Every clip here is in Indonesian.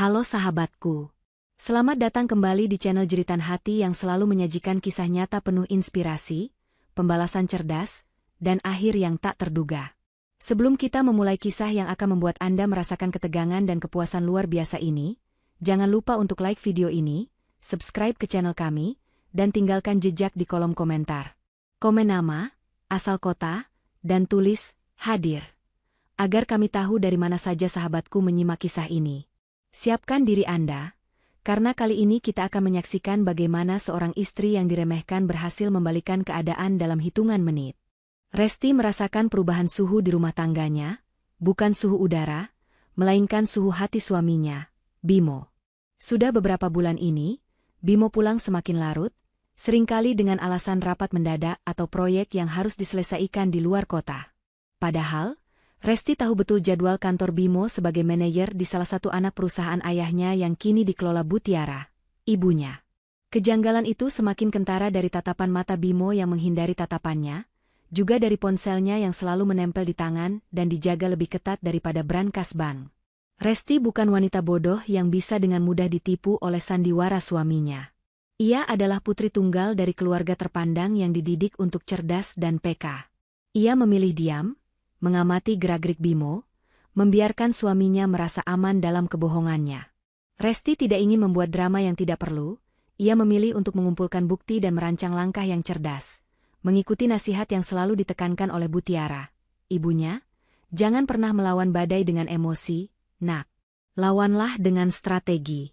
Halo sahabatku. Selamat datang kembali di channel Jeritan Hati yang selalu menyajikan kisah nyata penuh inspirasi, pembalasan cerdas, dan akhir yang tak terduga. Sebelum kita memulai kisah yang akan membuat Anda merasakan ketegangan dan kepuasan luar biasa ini, jangan lupa untuk like video ini, subscribe ke channel kami, dan tinggalkan jejak di kolom komentar. Komen nama, asal kota, dan tulis, hadir. Agar kami tahu dari mana saja sahabatku menyimak kisah ini. Siapkan diri Anda, karena kali ini kita akan menyaksikan bagaimana seorang istri yang diremehkan berhasil membalikan keadaan dalam hitungan menit. Resti merasakan perubahan suhu di rumah tangganya, bukan suhu udara, melainkan suhu hati suaminya, Bimo. Sudah beberapa bulan ini, Bimo pulang semakin larut, seringkali dengan alasan rapat mendadak atau proyek yang harus diselesaikan di luar kota. Padahal, Resti tahu betul jadwal kantor Bimo sebagai manajer di salah satu anak perusahaan ayahnya yang kini dikelola Bu Tiara, ibunya. Kejanggalan itu semakin kentara dari tatapan mata Bimo yang menghindari tatapannya, juga dari ponselnya yang selalu menempel di tangan dan dijaga lebih ketat daripada brankas bank. Resti bukan wanita bodoh yang bisa dengan mudah ditipu oleh sandiwara suaminya. Ia adalah putri tunggal dari keluarga terpandang yang dididik untuk cerdas dan peka. Ia memilih diam, mengamati gerak-gerik Bimo, membiarkan suaminya merasa aman dalam kebohongannya. Resti tidak ingin membuat drama yang tidak perlu, ia memilih untuk mengumpulkan bukti dan merancang langkah yang cerdas. Mengikuti nasihat yang selalu ditekankan oleh Bu Tiara, ibunya, jangan pernah melawan badai dengan emosi, nak. Lawanlah dengan strategi.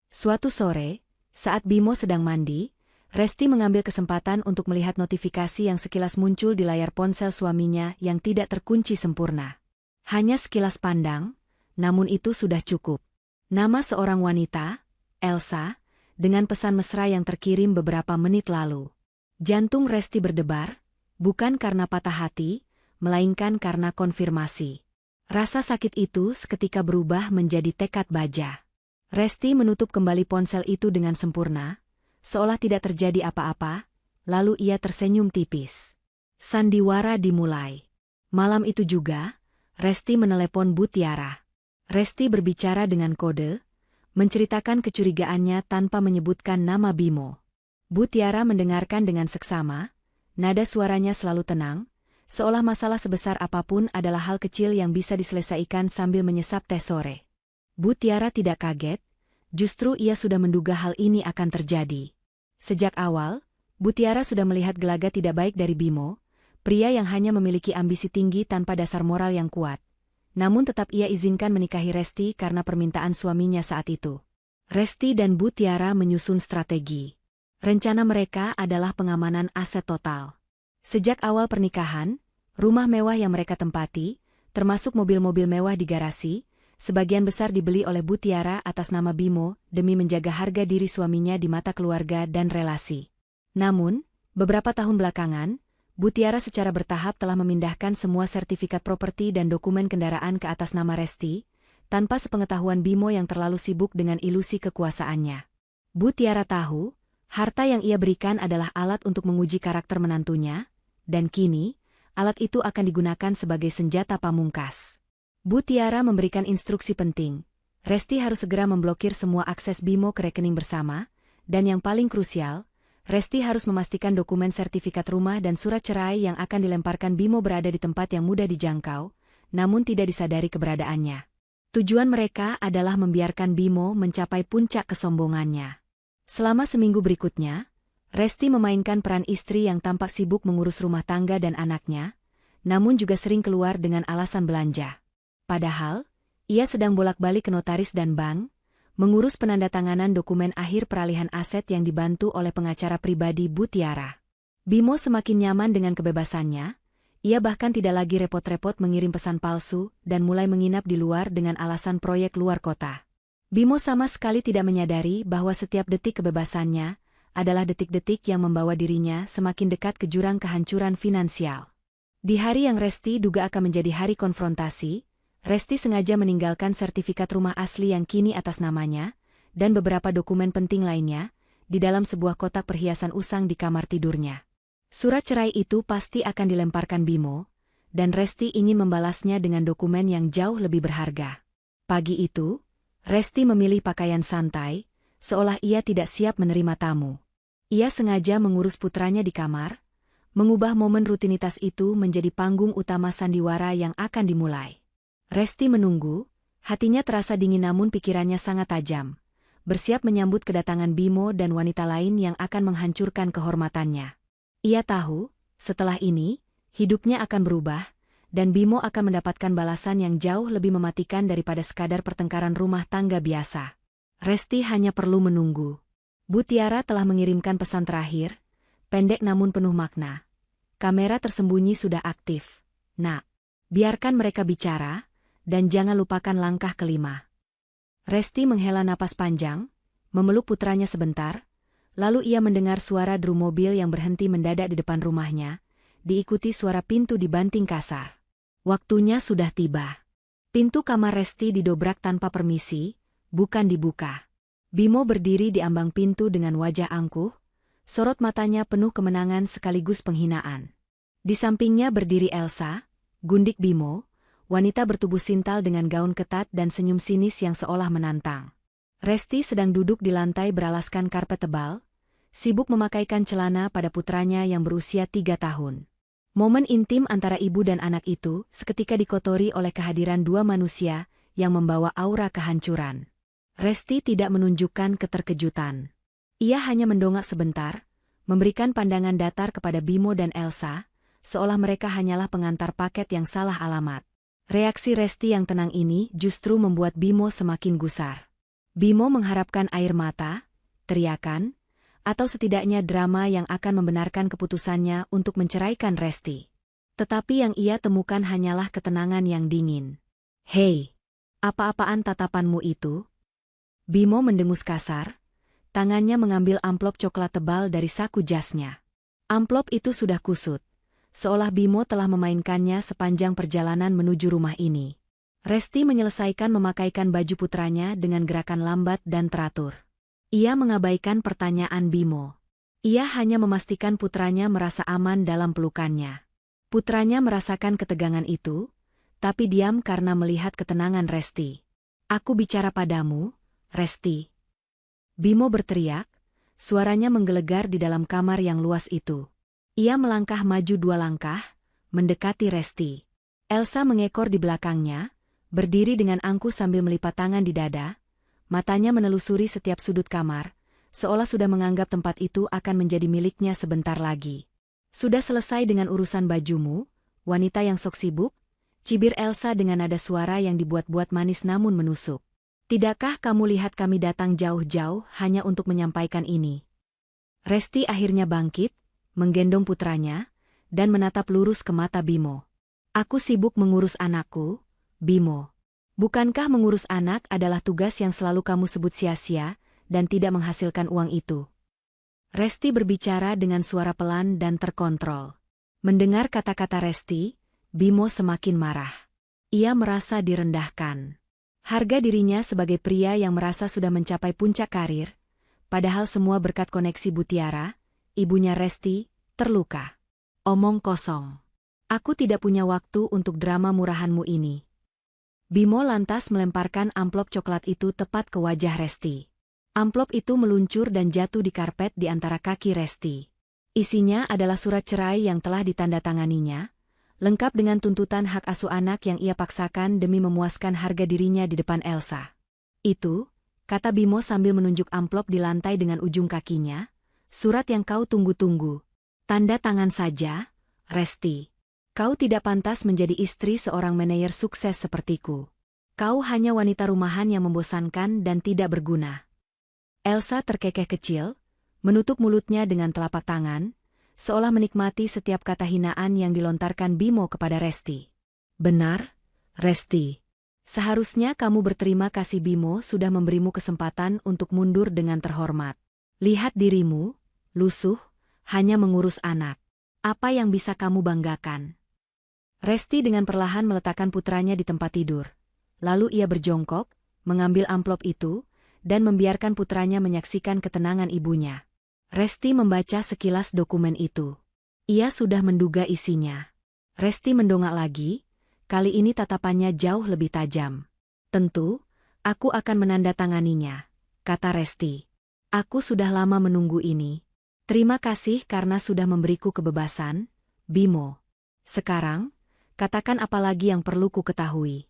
Suatu sore, saat Bimo sedang mandi, Resti mengambil kesempatan untuk melihat notifikasi yang sekilas muncul di layar ponsel suaminya yang tidak terkunci sempurna. Hanya sekilas pandang, namun itu sudah cukup. Nama seorang wanita, Elsa, dengan pesan mesra yang terkirim beberapa menit lalu. Jantung Resti berdebar, bukan karena patah hati, melainkan karena konfirmasi. Rasa sakit itu seketika berubah menjadi tekad baja. Resti menutup kembali ponsel itu dengan sempurna, seolah tidak terjadi apa-apa, lalu ia tersenyum tipis. Sandiwara dimulai. Malam itu juga, Resti menelepon Bu Tiara. Resti berbicara dengan kode, menceritakan kecurigaannya tanpa menyebutkan nama Bimo. Bu Tiara mendengarkan dengan seksama, nada suaranya selalu tenang, seolah masalah sebesar apapun adalah hal kecil yang bisa diselesaikan sambil menyesap teh sore. Bu Tiara tidak kaget, justru ia sudah menduga hal ini akan terjadi. Sejak awal, Bu Tiara sudah melihat gelagat tidak baik dari Bimo, pria yang hanya memiliki ambisi tinggi tanpa dasar moral yang kuat. Namun tetap ia izinkan menikahi Resti karena permintaan suaminya saat itu. Resti dan Bu Tiara menyusun strategi. Rencana mereka adalah pengamanan aset total. Sejak awal pernikahan, rumah mewah yang mereka tempati, termasuk mobil-mobil mewah di garasi, sebagian besar dibeli oleh Bu Tiara atas nama Bimo demi menjaga harga diri suaminya di mata keluarga dan relasi. Namun, beberapa tahun belakangan, Bu Tiara secara bertahap telah memindahkan semua sertifikat properti dan dokumen kendaraan ke atas nama Resti, tanpa sepengetahuan Bimo yang terlalu sibuk dengan ilusi kekuasaannya. Bu Tiara tahu, harta yang ia berikan adalah alat untuk menguji karakter menantunya, dan kini, alat itu akan digunakan sebagai senjata pamungkas. Bu Tiara memberikan instruksi penting. Resti harus segera memblokir semua akses Bimo ke rekening bersama, dan yang paling krusial, Resti harus memastikan dokumen sertifikat rumah dan surat cerai yang akan dilemparkan Bimo berada di tempat yang mudah dijangkau, namun tidak disadari keberadaannya. Tujuan mereka adalah membiarkan Bimo mencapai puncak kesombongannya. Selama seminggu berikutnya, Resti memainkan peran istri yang tampak sibuk mengurus rumah tangga dan anaknya, namun juga sering keluar dengan alasan belanja. Padahal, ia sedang bolak-balik ke notaris dan bank, mengurus penandatanganan dokumen akhir peralihan aset yang dibantu oleh pengacara pribadi Bu Tiara. Bimo semakin nyaman dengan kebebasannya, ia bahkan tidak lagi repot-repot mengirim pesan palsu dan mulai menginap di luar dengan alasan proyek luar kota. Bimo sama sekali tidak menyadari bahwa setiap detik kebebasannya adalah detik-detik yang membawa dirinya semakin dekat ke jurang kehancuran finansial. Di hari yang Resti duga akan menjadi hari konfrontasi, Resti sengaja meninggalkan sertifikat rumah asli yang kini atas namanya, dan beberapa dokumen penting lainnya, di dalam sebuah kotak perhiasan usang di kamar tidurnya. Surat cerai itu pasti akan dilemparkan Bimo, dan Resti ingin membalasnya dengan dokumen yang jauh lebih berharga. Pagi itu, Resti memilih pakaian santai, seolah ia tidak siap menerima tamu. Ia sengaja mengurus putranya di kamar, mengubah momen rutinitas itu menjadi panggung utama sandiwara yang akan dimulai. Resti menunggu, hatinya terasa dingin namun pikirannya sangat tajam, bersiap menyambut kedatangan Bimo dan wanita lain yang akan menghancurkan kehormatannya. Ia tahu, setelah ini, hidupnya akan berubah, dan Bimo akan mendapatkan balasan yang jauh lebih mematikan daripada sekadar pertengkaran rumah tangga biasa. Resti hanya perlu menunggu. Bu Tiara telah mengirimkan pesan terakhir, pendek namun penuh makna. Kamera tersembunyi sudah aktif. Nak, biarkan mereka bicara, dan jangan lupakan langkah kelima. Resti menghela napas panjang, memeluk putranya sebentar, lalu ia mendengar suara drum mobil yang berhenti mendadak di depan rumahnya, diikuti suara pintu dibanting kasar. Waktunya sudah tiba. Pintu kamar Resti didobrak tanpa permisi, bukan dibuka. Bimo berdiri di ambang pintu dengan wajah angkuh, sorot matanya penuh kemenangan sekaligus penghinaan. Di sampingnya berdiri Elsa, gundik Bimo, wanita bertubuh sintal dengan gaun ketat dan senyum sinis yang seolah menantang. Resti sedang duduk di lantai beralaskan karpet tebal, sibuk memakaikan celana pada putranya yang berusia 3 tahun. Momen intim antara ibu dan anak itu seketika dikotori oleh kehadiran dua manusia yang membawa aura kehancuran. Resti tidak menunjukkan keterkejutan. Ia hanya mendongak sebentar, memberikan pandangan datar kepada Bimo dan Elsa, seolah mereka hanyalah pengantar paket yang salah alamat. Reaksi Resti yang tenang ini justru membuat Bimo semakin gusar. Bimo mengharapkan air mata, teriakan, atau setidaknya drama yang akan membenarkan keputusannya untuk menceraikan Resti. Tetapi yang ia temukan hanyalah ketenangan yang dingin. "Hei, apa-apaan tatapanmu itu?" Bimo mendengus kasar, tangannya mengambil amplop coklat tebal dari saku jasnya. Amplop itu sudah kusut, seolah Bimo telah memainkannya sepanjang perjalanan menuju rumah ini. Resti menyelesaikan memakaikan baju putranya dengan gerakan lambat dan teratur. Ia mengabaikan pertanyaan Bimo. Ia hanya memastikan putranya merasa aman dalam pelukannya. Putranya merasakan ketegangan itu, tapi diam karena melihat ketenangan Resti. "Aku bicara padamu, Resti." Bimo berteriak, suaranya menggelegar di dalam kamar yang luas itu. Ia melangkah maju 2 langkah, mendekati Resti. Elsa mengekor di belakangnya, berdiri dengan angkuh sambil melipat tangan di dada, matanya menelusuri setiap sudut kamar, seolah sudah menganggap tempat itu akan menjadi miliknya sebentar lagi. "Sudah selesai dengan urusan bajumu, wanita yang sok sibuk?" cibir Elsa dengan nada suara yang dibuat-buat manis namun menusuk. "Tidakkah kamu lihat kami datang jauh-jauh hanya untuk menyampaikan ini?" Resti akhirnya bangkit, menggendong putranya, dan menatap lurus ke mata Bimo. "Aku sibuk mengurus anakku, Bimo. Bukankah mengurus anak adalah tugas yang selalu kamu sebut sia-sia, dan tidak menghasilkan uang itu?" Resti berbicara dengan suara pelan dan terkontrol. Mendengar kata-kata Resti, Bimo semakin marah. Ia merasa direndahkan. Harga dirinya sebagai pria yang merasa sudah mencapai puncak karir, padahal semua berkat koneksi Bu Tiara, ibunya Resti, terluka. "Omong kosong. Aku tidak punya waktu untuk drama murahanmu ini." Bimo lantas melemparkan amplop coklat itu tepat ke wajah Resti. Amplop itu meluncur dan jatuh di karpet di antara kaki Resti. Isinya adalah surat cerai yang telah ditandatanganinya, lengkap dengan tuntutan hak asuh anak yang ia paksakan demi memuaskan harga dirinya di depan Elsa. "Itu," kata Bimo sambil menunjuk amplop di lantai dengan ujung kakinya, "surat yang kau tunggu-tunggu. Tanda tangan saja, Resti. Kau tidak pantas menjadi istri seorang manajer sukses sepertiku. Kau hanya wanita rumahan yang membosankan dan tidak berguna." Elsa terkekeh kecil, menutup mulutnya dengan telapak tangan, seolah menikmati setiap kata hinaan yang dilontarkan Bimo kepada Resti. "Benar, Resti. Seharusnya kamu berterima kasih Bimo sudah memberimu kesempatan untuk mundur dengan terhormat. Lihat dirimu, lusuh, hanya mengurus anak. Apa yang bisa kamu banggakan?" Resti dengan perlahan meletakkan putranya di tempat tidur. Lalu ia berjongkok, mengambil amplop itu, dan membiarkan putranya menyaksikan ketenangan ibunya. Resti membaca sekilas dokumen itu. Ia sudah menduga isinya. Resti mendongak lagi, kali ini tatapannya jauh lebih tajam. "Tentu, Aku akan menandatanganinya, kata Resti. Aku sudah lama menunggu ini. Terima kasih karena sudah memberiku kebebasan, Bimo. Sekarang, katakan apa lagi yang perlu ku ketahui.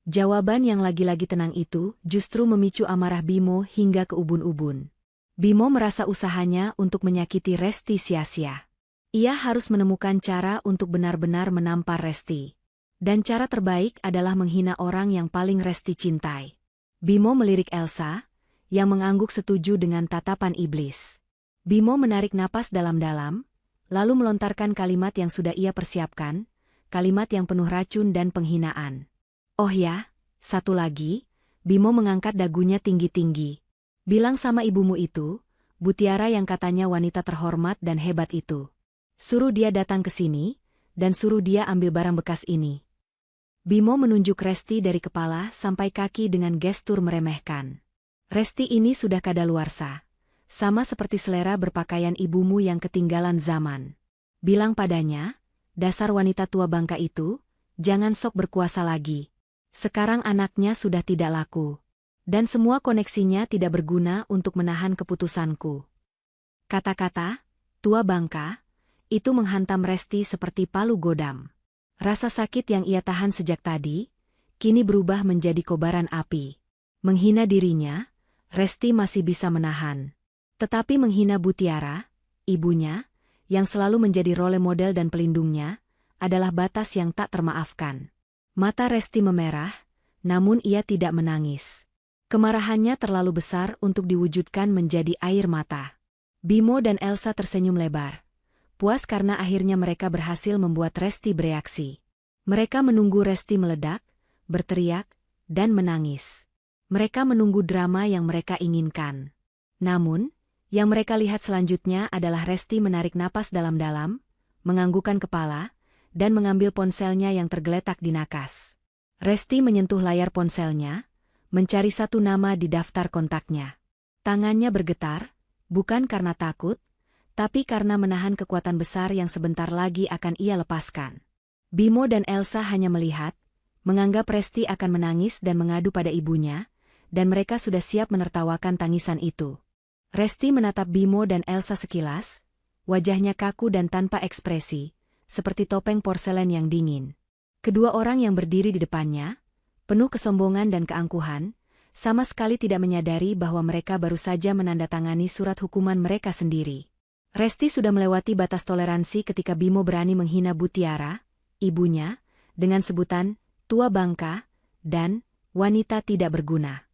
Jawaban yang lagi-lagi tenang itu justru memicu amarah Bimo hingga ke ubun-ubun. Bimo merasa usahanya untuk menyakiti Resti sia-sia. Ia harus menemukan cara untuk benar-benar menampar Resti. Dan cara terbaik adalah menghina orang yang paling Resti cintai. Bimo melirik Elsa, yang mengangguk setuju dengan tatapan iblis. Bimo menarik napas dalam-dalam, lalu melontarkan kalimat yang sudah ia persiapkan, kalimat yang penuh racun dan penghinaan. Oh ya, satu lagi, Bimo mengangkat dagunya tinggi-tinggi. Bilang sama ibumu itu, Mutiara yang katanya wanita terhormat dan hebat itu. Suruh dia datang ke sini, dan suruh dia ambil barang bekas ini. Bimo menunjuk Resti dari kepala sampai kaki dengan gestur meremehkan. Resti ini sudah kadaluarsa, sama seperti selera berpakaian ibumu yang ketinggalan zaman. Bilang padanya, dasar wanita tua bangka itu, jangan sok berkuasa lagi. Sekarang anaknya sudah tidak laku. Dan semua koneksinya tidak berguna untuk menahan keputusanku. Kata-kata, tua bangka, itu menghantam Resti seperti palu godam. Rasa sakit yang ia tahan sejak tadi, kini berubah menjadi kobaran api. Menghina dirinya, Resti masih bisa menahan. Tetapi menghina Mutiara, ibunya, yang selalu menjadi role model dan pelindungnya, adalah batas yang tak termaafkan. Mata Resti memerah, namun ia tidak menangis. Kemarahannya terlalu besar untuk diwujudkan menjadi air mata. Bimo dan Elsa tersenyum lebar. Puas karena akhirnya mereka berhasil membuat Resti bereaksi. Mereka menunggu Resti meledak, berteriak, dan menangis. Mereka menunggu drama yang mereka inginkan. Namun, yang mereka lihat selanjutnya adalah Resti menarik napas dalam-dalam, menganggukkan kepala, dan mengambil ponselnya yang tergeletak di nakas. Resti menyentuh layar ponselnya, mencari satu nama di daftar kontaknya. Tangannya bergetar, bukan karena takut, tapi karena menahan kekuatan besar yang sebentar lagi akan ia lepaskan. Bimo dan Elsa hanya melihat, menganggap Resti akan menangis dan mengadu pada ibunya, dan mereka sudah siap menertawakan tangisan itu. Resti menatap Bimo dan Elsa sekilas, wajahnya kaku dan tanpa ekspresi, seperti topeng porselen yang dingin. Kedua orang yang berdiri di depannya, penuh kesombongan dan keangkuhan, sama sekali tidak menyadari bahwa mereka baru saja menandatangani surat hukuman mereka sendiri. Resti sudah melewati batas toleransi ketika Bimo berani menghina Mutiara, ibunya, dengan sebutan tua bangka dan wanita tidak berguna.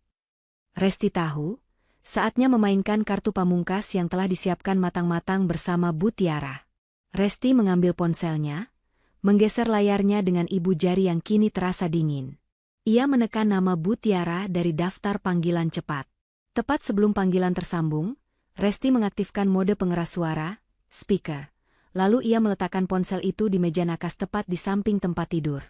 Resti tahu, saatnya memainkan kartu pamungkas yang telah disiapkan matang-matang bersama Mutiara. Resti mengambil ponselnya, menggeser layarnya dengan ibu jari yang kini terasa dingin. Ia menekan nama Mutiara dari daftar panggilan cepat. Tepat sebelum panggilan tersambung, Resti mengaktifkan mode pengeras suara, speaker. Lalu ia meletakkan ponsel itu di meja nakas tepat di samping tempat tidur.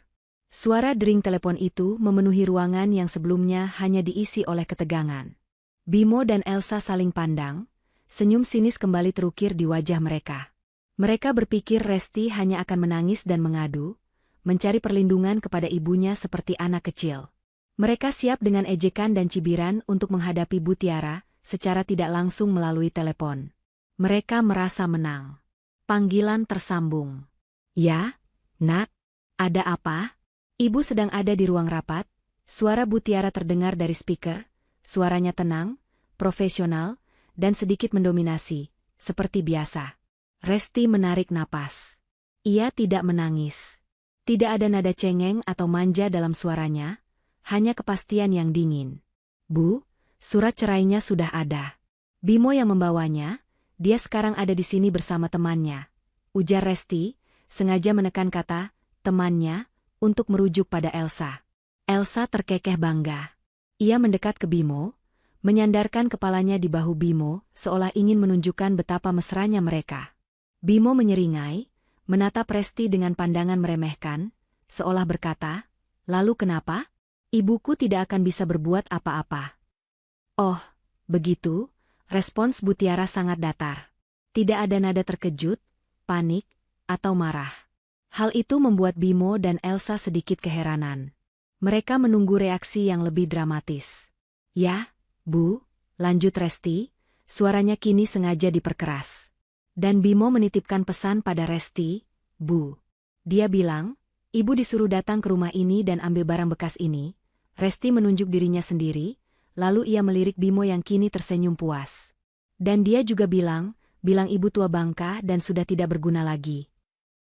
Suara dering telepon itu memenuhi ruangan yang sebelumnya hanya diisi oleh ketegangan. Bimo dan Elsa saling pandang, senyum sinis kembali terukir di wajah mereka. Mereka berpikir Resti hanya akan menangis dan mengadu, mencari perlindungan kepada ibunya seperti anak kecil. Mereka siap dengan ejekan dan cibiran untuk menghadapi Mutiara secara tidak langsung melalui telepon. Mereka merasa menang. Panggilan tersambung. Ya, Nak, ada apa? Ibu sedang ada di ruang rapat. Suara Mutiara terdengar dari speaker, suaranya tenang, profesional, dan sedikit mendominasi, seperti biasa. Resti menarik napas. Ia tidak menangis. Tidak ada nada cengeng atau manja dalam suaranya, hanya kepastian yang dingin. Bu, surat cerainya sudah ada. Bimo yang membawanya, dia sekarang ada di sini bersama temannya. Ujar Resti, sengaja menekan kata, temannya, untuk merujuk pada Elsa. Elsa terkekeh bangga. Ia mendekat ke Bimo, menyandarkan kepalanya di bahu Bimo, seolah ingin menunjukkan betapa mesranya mereka. Bimo menyeringai, menatap Resti dengan pandangan meremehkan, seolah berkata, lalu kenapa? Ibuku tidak akan bisa berbuat apa-apa. Oh, begitu, respons Mutiara sangat datar. Tidak ada nada terkejut, panik, atau marah. Hal itu membuat Bimo dan Elsa sedikit keheranan. Mereka menunggu reaksi yang lebih dramatis. "Ya, Bu," lanjut Resti, suaranya kini sengaja diperkeras. Dan Bimo menitipkan pesan pada Resti, "Bu." Dia bilang, "Ibu disuruh datang ke rumah ini dan ambil barang bekas ini." Resti menunjuk dirinya sendiri, lalu ia melirik Bimo yang kini tersenyum puas. "Dan dia juga bilang ibu tua bangka dan sudah tidak berguna lagi."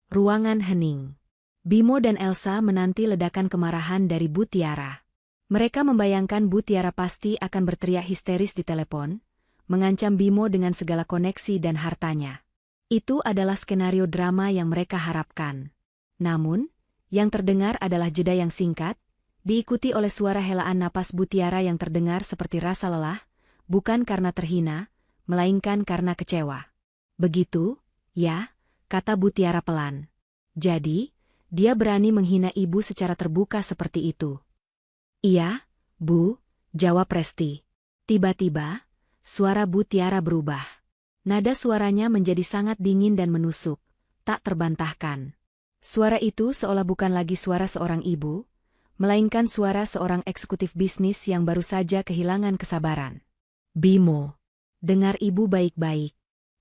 Ruangan hening. Bimo dan Elsa menanti ledakan kemarahan dari Bu Tiara. Mereka membayangkan Bu Tiara pasti akan berteriak histeris di telepon, mengancam Bimo dengan segala koneksi dan hartanya. Itu adalah skenario drama yang mereka harapkan. Namun, yang terdengar adalah jeda yang singkat, diikuti oleh suara helaan napas Bu Tiara yang terdengar seperti rasa lelah, bukan karena terhina, melainkan karena kecewa. "Begitu, ya," kata Bu Tiara pelan. "Jadi, dia berani menghina ibu secara terbuka seperti itu." "Iya, Bu," jawab Resti. Tiba-tiba, suara Bu Tiara berubah. Nada suaranya menjadi sangat dingin dan menusuk, tak terbantahkan. Suara itu seolah bukan lagi suara seorang ibu, melainkan suara seorang eksekutif bisnis yang baru saja kehilangan kesabaran. "Bimo, dengar ibu baik-baik.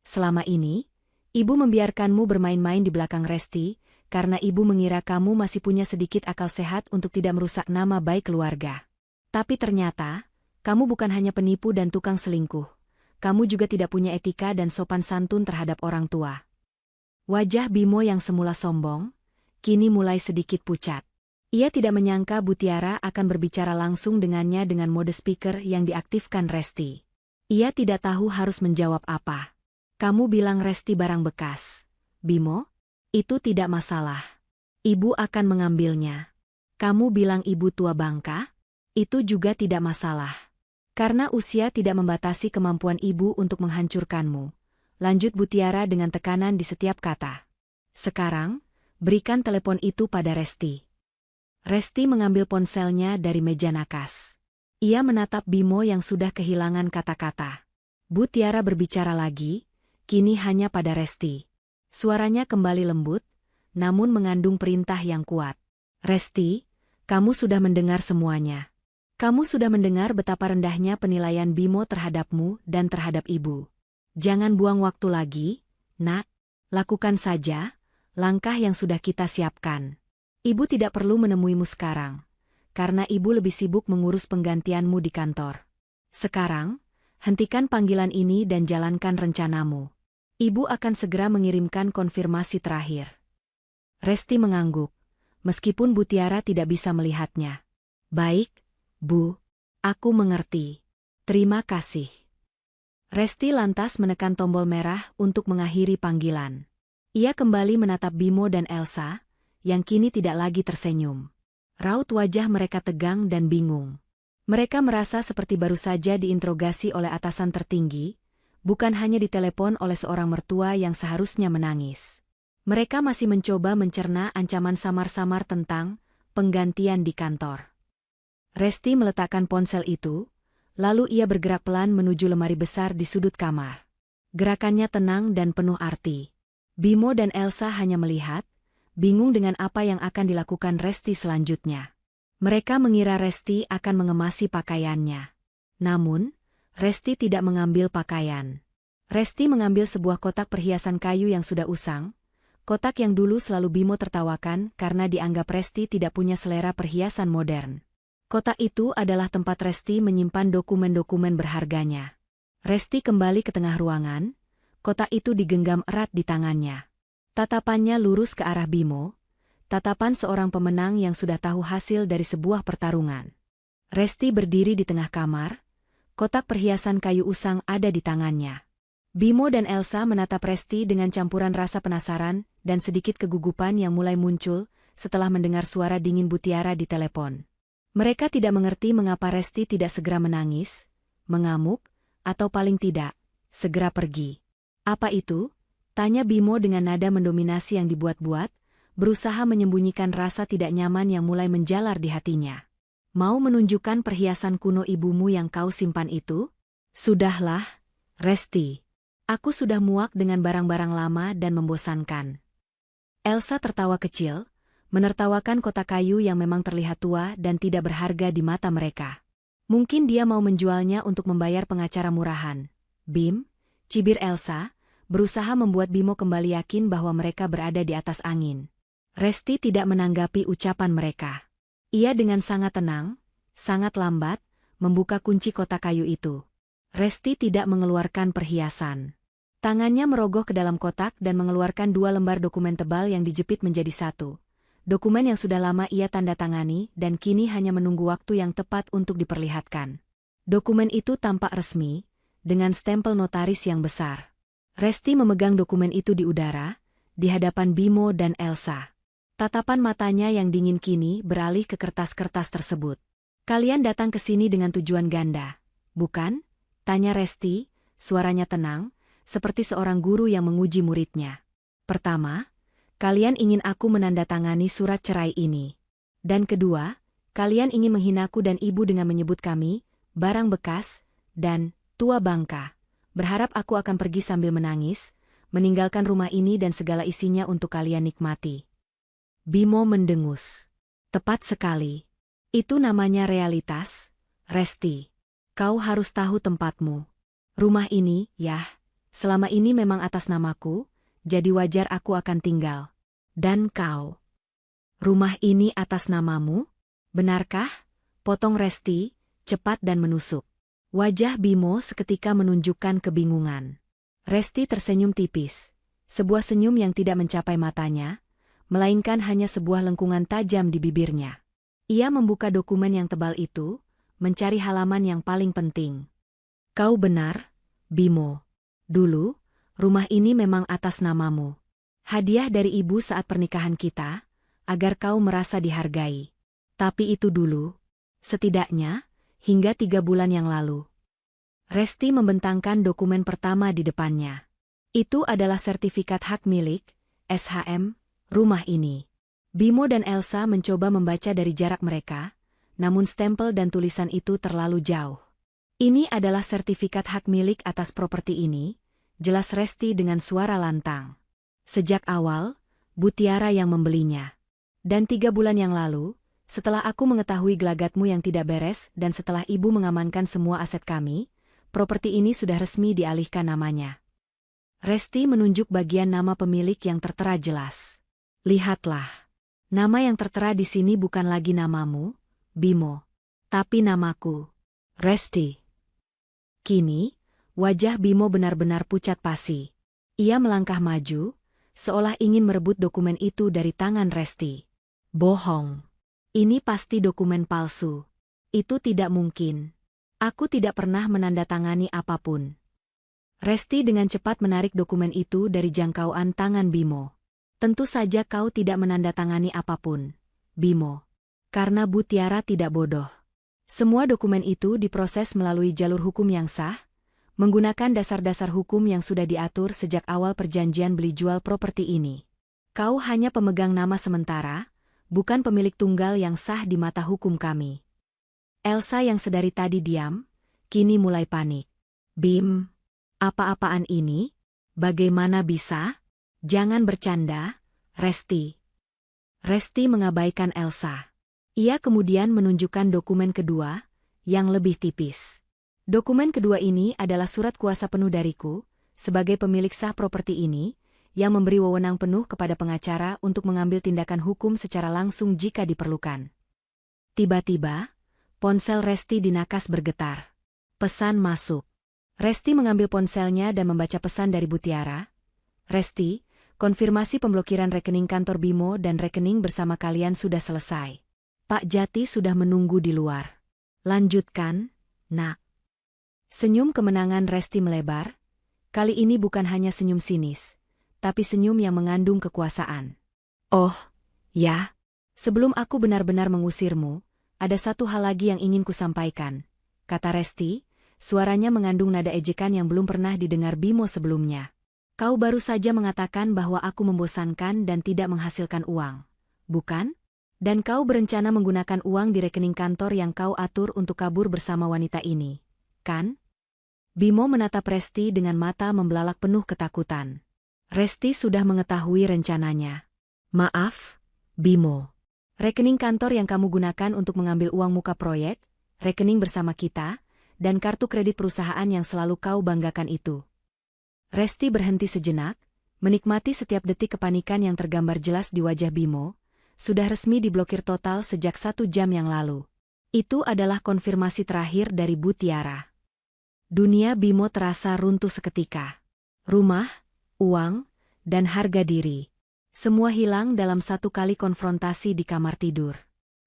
Selama ini, ibu membiarkanmu bermain-main di belakang Resti, karena ibu mengira kamu masih punya sedikit akal sehat untuk tidak merusak nama baik keluarga. Tapi ternyata, kamu bukan hanya penipu dan tukang selingkuh. Kamu juga tidak punya etika dan sopan santun terhadap orang tua." Wajah Bimo yang semula sombong, kini mulai sedikit pucat. Ia tidak menyangka Bu Tiara akan berbicara langsung dengannya dengan mode speaker yang diaktifkan Resti. Ia tidak tahu harus menjawab apa. "Kamu bilang Resti barang bekas, Bimo? Itu tidak masalah. Ibu akan mengambilnya. Kamu bilang ibu tua bangka? Itu juga tidak masalah. Karena usia tidak membatasi kemampuan ibu untuk menghancurkanmu." Lanjut Bu Tiara dengan tekanan di setiap kata. "Sekarang, berikan telepon itu pada Resti." Resti mengambil ponselnya dari meja nakas. Ia menatap Bimo yang sudah kehilangan kata-kata. Bu Tiara berbicara lagi, kini hanya pada Resti. Suaranya kembali lembut, namun mengandung perintah yang kuat. "Resti, kamu sudah mendengar semuanya. Kamu sudah mendengar betapa rendahnya penilaian Bimo terhadapmu dan terhadap ibu. Jangan buang waktu lagi, Nak. Lakukan saja langkah yang sudah kita siapkan. Ibu tidak perlu menemuimu sekarang, karena ibu lebih sibuk mengurus penggantianmu di kantor. Sekarang, hentikan panggilan ini dan jalankan rencanamu. Ibu akan segera mengirimkan konfirmasi terakhir." Resti mengangguk, meskipun Bu Tiara tidak bisa melihatnya. "Baik, Bu. Aku mengerti. Terima kasih." Resti lantas menekan tombol merah untuk mengakhiri panggilan. Ia kembali menatap Bimo dan Elsa, yang kini tidak lagi tersenyum. Raut wajah mereka tegang dan bingung. Mereka merasa seperti baru saja diinterogasi oleh atasan tertinggi, bukan hanya ditelepon oleh seorang mertua yang seharusnya menangis. Mereka masih mencoba mencerna ancaman samar-samar tentang penggantian di kantor. Resti meletakkan ponsel itu, lalu ia bergerak pelan menuju lemari besar di sudut kamar. Gerakannya tenang dan penuh arti. Bimo dan Elsa hanya melihat, bingung dengan apa yang akan dilakukan Resti selanjutnya. Mereka mengira Resti akan mengemasi pakaiannya. Namun, Resti tidak mengambil pakaian. Resti mengambil sebuah kotak perhiasan kayu yang sudah usang, kotak yang dulu selalu Bimo tertawakan karena dianggap Resti tidak punya selera perhiasan modern. Kotak itu adalah tempat Resti menyimpan dokumen-dokumen berharganya. Resti kembali ke tengah ruangan, kotak itu digenggam erat di tangannya. Tatapannya lurus ke arah Bimo, tatapan seorang pemenang yang sudah tahu hasil dari sebuah pertarungan. Resti berdiri di tengah kamar, kotak perhiasan kayu usang ada di tangannya. Bimo dan Elsa menatap Resti dengan campuran rasa penasaran dan sedikit kegugupan yang mulai muncul setelah mendengar suara dingin Bu Tiara di telepon. Mereka tidak mengerti mengapa Resti tidak segera menangis, mengamuk, atau paling tidak, segera pergi. "Apa itu?" tanya Bimo dengan nada mendominasi yang dibuat-buat, berusaha menyembunyikan rasa tidak nyaman yang mulai menjalar di hatinya. "Mau menunjukkan perhiasan kuno ibumu yang kau simpan itu?" "Sudahlah, Resti. Aku sudah muak dengan barang-barang lama dan membosankan." Elsa tertawa kecil, menertawakan kotak kayu yang memang terlihat tua dan tidak berharga di mata mereka. Mungkin dia mau menjualnya untuk membayar pengacara murahan. Bim, cibir Elsa, berusaha membuat Bimo kembali yakin bahwa mereka berada di atas angin. Resti tidak menanggapi ucapan mereka. Ia dengan sangat tenang, sangat lambat, membuka kunci kotak kayu itu. Resti tidak mengeluarkan perhiasan. Tangannya merogoh ke dalam kotak dan mengeluarkan 2 lembar dokumen tebal yang dijepit menjadi satu. Dokumen yang sudah lama ia tanda tangani dan kini hanya menunggu waktu yang tepat untuk diperlihatkan. Dokumen itu tampak resmi, dengan stempel notaris yang besar. Resti memegang dokumen itu di udara, di hadapan Bimo dan Elsa. Tatapan matanya yang dingin kini beralih ke kertas-kertas tersebut. "Kalian datang ke sini dengan tujuan ganda, bukan?" tanya Resti, suaranya tenang, seperti seorang guru yang menguji muridnya. "Pertama, kalian ingin aku menandatangani surat cerai ini. Dan kedua, kalian ingin menghinaku dan ibu dengan menyebut kami, barang bekas, dan tua bangka. Berharap aku akan pergi sambil menangis, meninggalkan rumah ini dan segala isinya untuk kalian nikmati." Bimo mendengus. "Tepat sekali. Itu namanya realitas, Resti. Kau harus tahu tempatmu. Rumah ini, yah, selama ini memang atas namaku, jadi wajar aku akan tinggal. Dan kau. Rumah ini atas namamu? Benarkah?" potong Resti, cepat dan menusuk. Wajah Bimo seketika menunjukkan kebingungan. Resti tersenyum tipis. Sebuah senyum yang tidak mencapai matanya, melainkan hanya sebuah lengkungan tajam di bibirnya. Ia membuka dokumen yang tebal itu, mencari halaman yang paling penting. "Kau benar, Bimo. Dulu, rumah ini memang atas namamu. Hadiah dari ibu saat pernikahan kita, agar kau merasa dihargai. Tapi itu dulu. Setidaknya, hingga 3 bulan yang lalu." Resti membentangkan dokumen pertama di depannya. Itu adalah sertifikat hak milik, SHM, rumah ini. Bimo dan Elsa mencoba membaca dari jarak mereka, namun stempel dan tulisan itu terlalu jauh. "Ini adalah sertifikat hak milik atas properti ini," jelas Resti dengan suara lantang. "Sejak awal, Bu Tiara yang membelinya. Dan 3 bulan yang lalu, setelah aku mengetahui gelagatmu yang tidak beres dan setelah ibu mengamankan semua aset kami, properti ini sudah resmi dialihkan namanya." Resti menunjuk bagian nama pemilik yang tertera jelas. "Lihatlah. Nama yang tertera di sini bukan lagi namamu, Bimo, tapi namaku, Resti." Kini, wajah Bimo benar-benar pucat pasi. Ia melangkah maju, seolah ingin merebut dokumen itu dari tangan Resti. "Bohong. Ini pasti dokumen palsu. Itu tidak mungkin. Aku tidak pernah menandatangani apapun." Resti dengan cepat menarik dokumen itu dari jangkauan tangan Bimo. "Tentu saja kau tidak menandatangani apapun, Bimo. Karena Bu Tiara tidak bodoh. Semua dokumen itu diproses melalui jalur hukum yang sah, menggunakan dasar-dasar hukum yang sudah diatur sejak awal perjanjian beli jual properti ini. Kau hanya pemegang nama sementara, bukan pemilik tunggal yang sah di mata hukum kami." Elsa yang sedari tadi diam, kini mulai panik. "Bim, apa-apaan ini? Bagaimana bisa? Jangan bercanda, Resti." Resti mengabaikan Elsa. Ia kemudian menunjukkan dokumen kedua, yang lebih tipis. Dokumen kedua ini adalah surat kuasa penuh dariku, sebagai pemilik sah properti ini, yang memberi wewenang penuh kepada pengacara untuk mengambil tindakan hukum secara langsung jika diperlukan. Tiba-tiba, ponsel Resti dinakas bergetar. Pesan masuk. Resti mengambil ponselnya dan membaca pesan dari Bu Tiara. "Resti, konfirmasi pemblokiran rekening kantor Bimo dan rekening bersama kalian sudah selesai. Pak Jati sudah menunggu di luar. Lanjutkan, Nak." Senyum kemenangan Resti melebar. Kali ini bukan hanya senyum sinis, tapi senyum yang mengandung kekuasaan. "Oh, ya. Sebelum aku benar-benar mengusirmu, ada satu hal lagi yang ingin kusampaikan," kata Resti. Suaranya mengandung nada ejekan yang belum pernah didengar Bimo sebelumnya. "Kau baru saja mengatakan bahwa aku membosankan dan tidak menghasilkan uang, bukan? Dan kau berencana menggunakan uang di rekening kantor yang kau atur untuk kabur bersama wanita ini, kan?" Bimo menatap Resti dengan mata membelalak penuh ketakutan. Resti sudah mengetahui rencananya. "Maaf, Bimo. Rekening kantor yang kamu gunakan untuk mengambil uang muka proyek, rekening bersama kita, dan kartu kredit perusahaan yang selalu kau banggakan itu. Resti berhenti sejenak, menikmati setiap detik kepanikan yang tergambar jelas di wajah Bimo, sudah resmi diblokir total sejak 1 jam yang lalu. Itu adalah konfirmasi terakhir dari Bu Tiara. Dunia Bimo terasa runtuh seketika. Rumah, uang, dan harga diri. Semua hilang dalam satu kali konfrontasi di kamar tidur.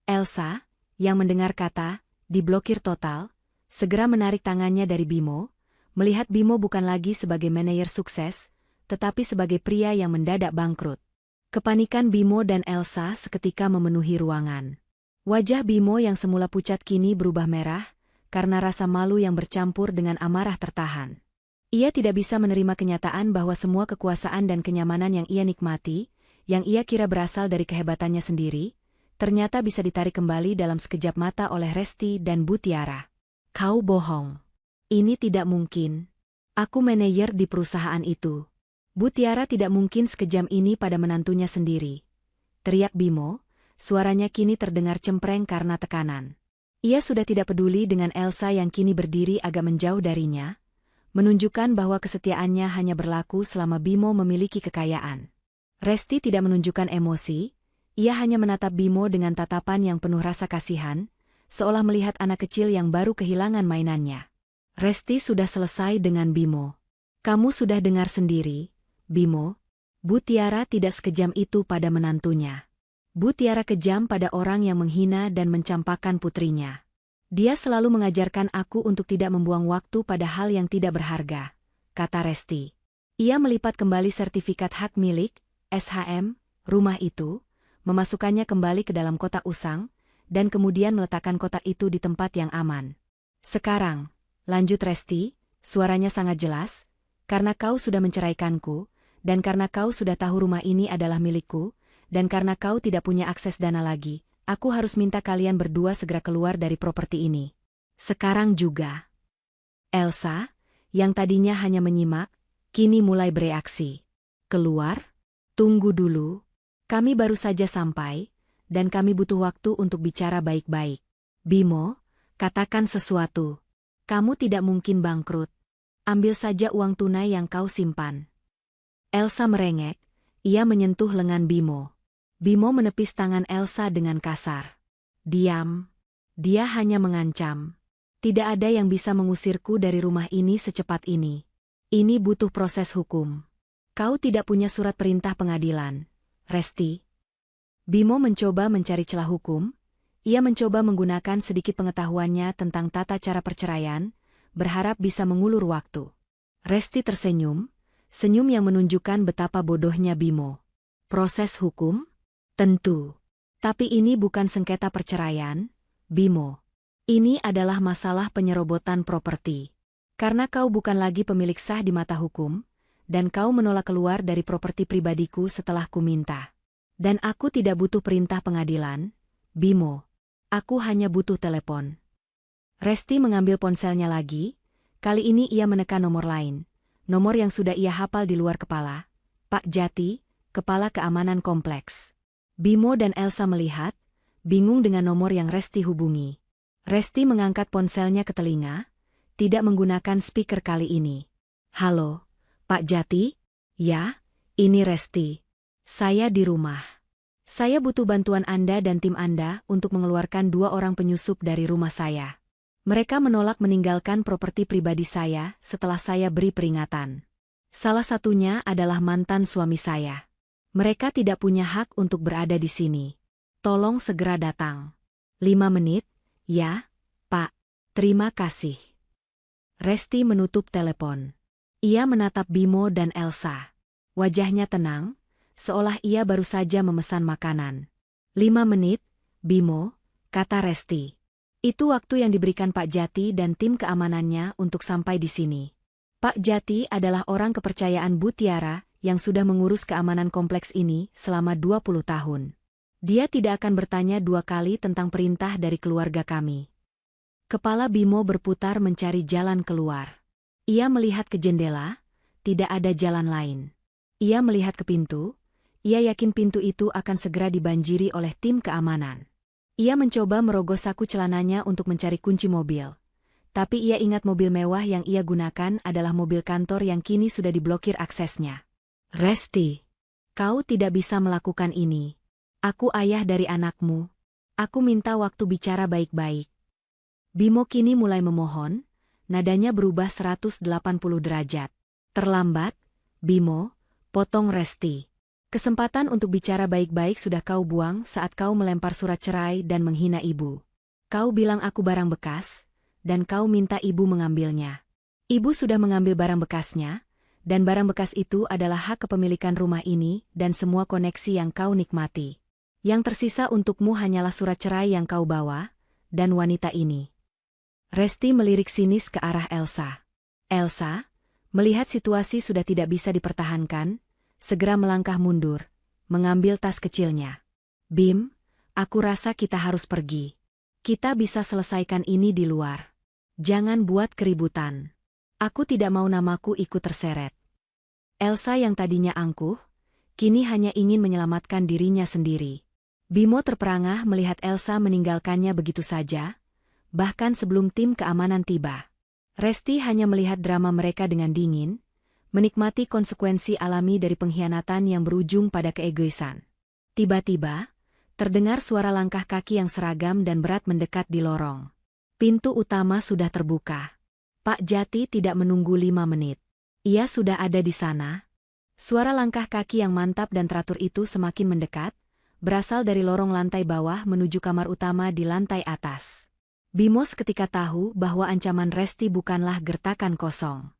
Elsa, yang mendengar kata, diblokir total, segera menarik tangannya dari Bimo, melihat Bimo bukan lagi sebagai manajer sukses, tetapi sebagai pria yang mendadak bangkrut. Kepanikan Bimo dan Elsa seketika memenuhi ruangan. Wajah Bimo yang semula pucat kini berubah merah, karena rasa malu yang bercampur dengan amarah tertahan. Ia tidak bisa menerima kenyataan bahwa semua kekuasaan dan kenyamanan yang ia nikmati, yang ia kira berasal dari kehebatannya sendiri, ternyata bisa ditarik kembali dalam sekejap mata oleh Resti dan Bu Tiara. Kau bohong. Ini tidak mungkin. Aku manajer di perusahaan itu. Bu Tiara tidak mungkin sekejam ini pada menantunya sendiri. Teriak Bimo, suaranya kini terdengar cempreng karena tekanan. Ia sudah tidak peduli dengan Elsa yang kini berdiri agak menjauh darinya, menunjukkan bahwa kesetiaannya hanya berlaku selama Bimo memiliki kekayaan. Resti tidak menunjukkan emosi, ia hanya menatap Bimo dengan tatapan yang penuh rasa kasihan, seolah melihat anak kecil yang baru kehilangan mainannya. Resti sudah selesai dengan Bimo. Kamu sudah dengar sendiri, Bimo. Bu Tiara tidak sekejam itu pada menantunya. Bu Tiara kejam pada orang yang menghina dan mencampakkan putrinya. Dia selalu mengajarkan aku untuk tidak membuang waktu pada hal yang tidak berharga, kata Resti. Ia melipat kembali sertifikat hak milik, SHM, rumah itu, memasukkannya kembali ke dalam kotak usang, dan kemudian meletakkan kotak itu di tempat yang aman. Sekarang, lanjut Resti, suaranya sangat jelas, karena kau sudah menceraikanku, dan karena kau sudah tahu rumah ini adalah milikku, dan karena kau tidak punya akses dana lagi, aku harus minta kalian berdua segera keluar dari properti ini. Sekarang juga. Elsa, yang tadinya hanya menyimak, kini mulai bereaksi. Keluar? Tunggu dulu. Kami baru saja sampai, dan kami butuh waktu untuk bicara baik-baik. Bimo, katakan sesuatu. Kamu tidak mungkin bangkrut. Ambil saja uang tunai yang kau simpan. Elsa merengek, ia menyentuh lengan Bimo. Bimo menepis tangan Elsa dengan kasar. Diam. Dia hanya mengancam. Tidak ada yang bisa mengusirku dari rumah ini secepat ini. Ini butuh proses hukum. Kau tidak punya surat perintah pengadilan, Resti. Bimo mencoba mencari celah hukum. Ia mencoba menggunakan sedikit pengetahuannya tentang tata cara perceraian, berharap bisa mengulur waktu. Resti tersenyum, senyum yang menunjukkan betapa bodohnya Bimo. Proses hukum? Tentu. Tapi ini bukan sengketa perceraian, Bimo. Ini adalah masalah penyerobotan properti. Karena kau bukan lagi pemilik sah di mata hukum, dan kau menolak keluar dari properti pribadiku setelah ku minta. Dan aku tidak butuh perintah pengadilan, Bimo. Aku hanya butuh telepon. Resti mengambil ponselnya lagi, kali ini ia menekan nomor lain. Nomor yang sudah ia hafal di luar kepala. Pak Jati, Kepala Keamanan Kompleks. Bimo dan Elsa melihat, bingung dengan nomor yang Resti hubungi. Resti mengangkat ponselnya ke telinga, tidak menggunakan speaker kali ini. Halo, Pak Jati? Ya, ini Resti. Saya di rumah. Saya butuh bantuan Anda dan tim Anda untuk mengeluarkan 2 orang penyusup dari rumah saya. Mereka menolak meninggalkan properti pribadi saya setelah saya beri peringatan. Salah satunya adalah mantan suami saya. Mereka tidak punya hak untuk berada di sini. Tolong segera datang. 5 menit, ya, Pak. Terima kasih. Resti menutup telepon. Ia menatap Bimo dan Elsa. Wajahnya tenang, seolah ia baru saja memesan makanan. 5 menit, Bimo, kata Resti. Itu waktu yang diberikan Pak Jati dan tim keamanannya untuk sampai di sini. Pak Jati adalah orang kepercayaan Bu Tiara yang sudah mengurus keamanan kompleks ini selama 20 tahun. Dia tidak akan bertanya 2 kali tentang perintah dari keluarga kami. Kepala Bimo berputar mencari jalan keluar. Ia melihat ke jendela, tidak ada jalan lain. Ia melihat ke pintu, Ia yakin pintu itu akan segera dibanjiri oleh tim keamanan. Ia mencoba merogoh saku celananya untuk mencari kunci mobil. Tapi ia ingat mobil mewah yang ia gunakan adalah mobil kantor yang kini sudah diblokir aksesnya. Resti, kau tidak bisa melakukan ini. Aku ayah dari anakmu. Aku minta waktu bicara baik-baik. Bimo kini mulai memohon, nadanya berubah 180 derajat. Terlambat, Bimo, potong Resti. Kesempatan untuk bicara baik-baik sudah kau buang saat kau melempar surat cerai dan menghina ibu. Kau bilang aku barang bekas, dan kau minta ibu mengambilnya. Ibu sudah mengambil barang bekasnya, dan barang bekas itu adalah hak kepemilikan rumah ini dan semua koneksi yang kau nikmati. Yang tersisa untukmu hanyalah surat cerai yang kau bawa, dan wanita ini. Resti melirik sinis ke arah Elsa. Elsa, melihat situasi sudah tidak bisa dipertahankan, segera melangkah mundur, mengambil tas kecilnya. Bim, aku rasa kita harus pergi. Kita bisa selesaikan ini di luar. Jangan buat keributan. Aku tidak mau namaku ikut terseret. Elsa yang tadinya angkuh, kini hanya ingin menyelamatkan dirinya sendiri. Bimo terperangah melihat Elsa meninggalkannya begitu saja, bahkan sebelum tim keamanan tiba. Resti hanya melihat drama mereka dengan dingin, menikmati konsekuensi alami dari pengkhianatan yang berujung pada keegoisan. Tiba-tiba, terdengar suara langkah kaki yang seragam dan berat mendekat di lorong. Pintu utama sudah terbuka. Pak Jati tidak menunggu 5 menit. Ia sudah ada di sana. Suara langkah kaki yang mantap dan teratur itu semakin mendekat, berasal dari lorong lantai bawah menuju kamar utama di lantai atas. Bimo seketika tahu bahwa ancaman Resti bukanlah gertakan kosong.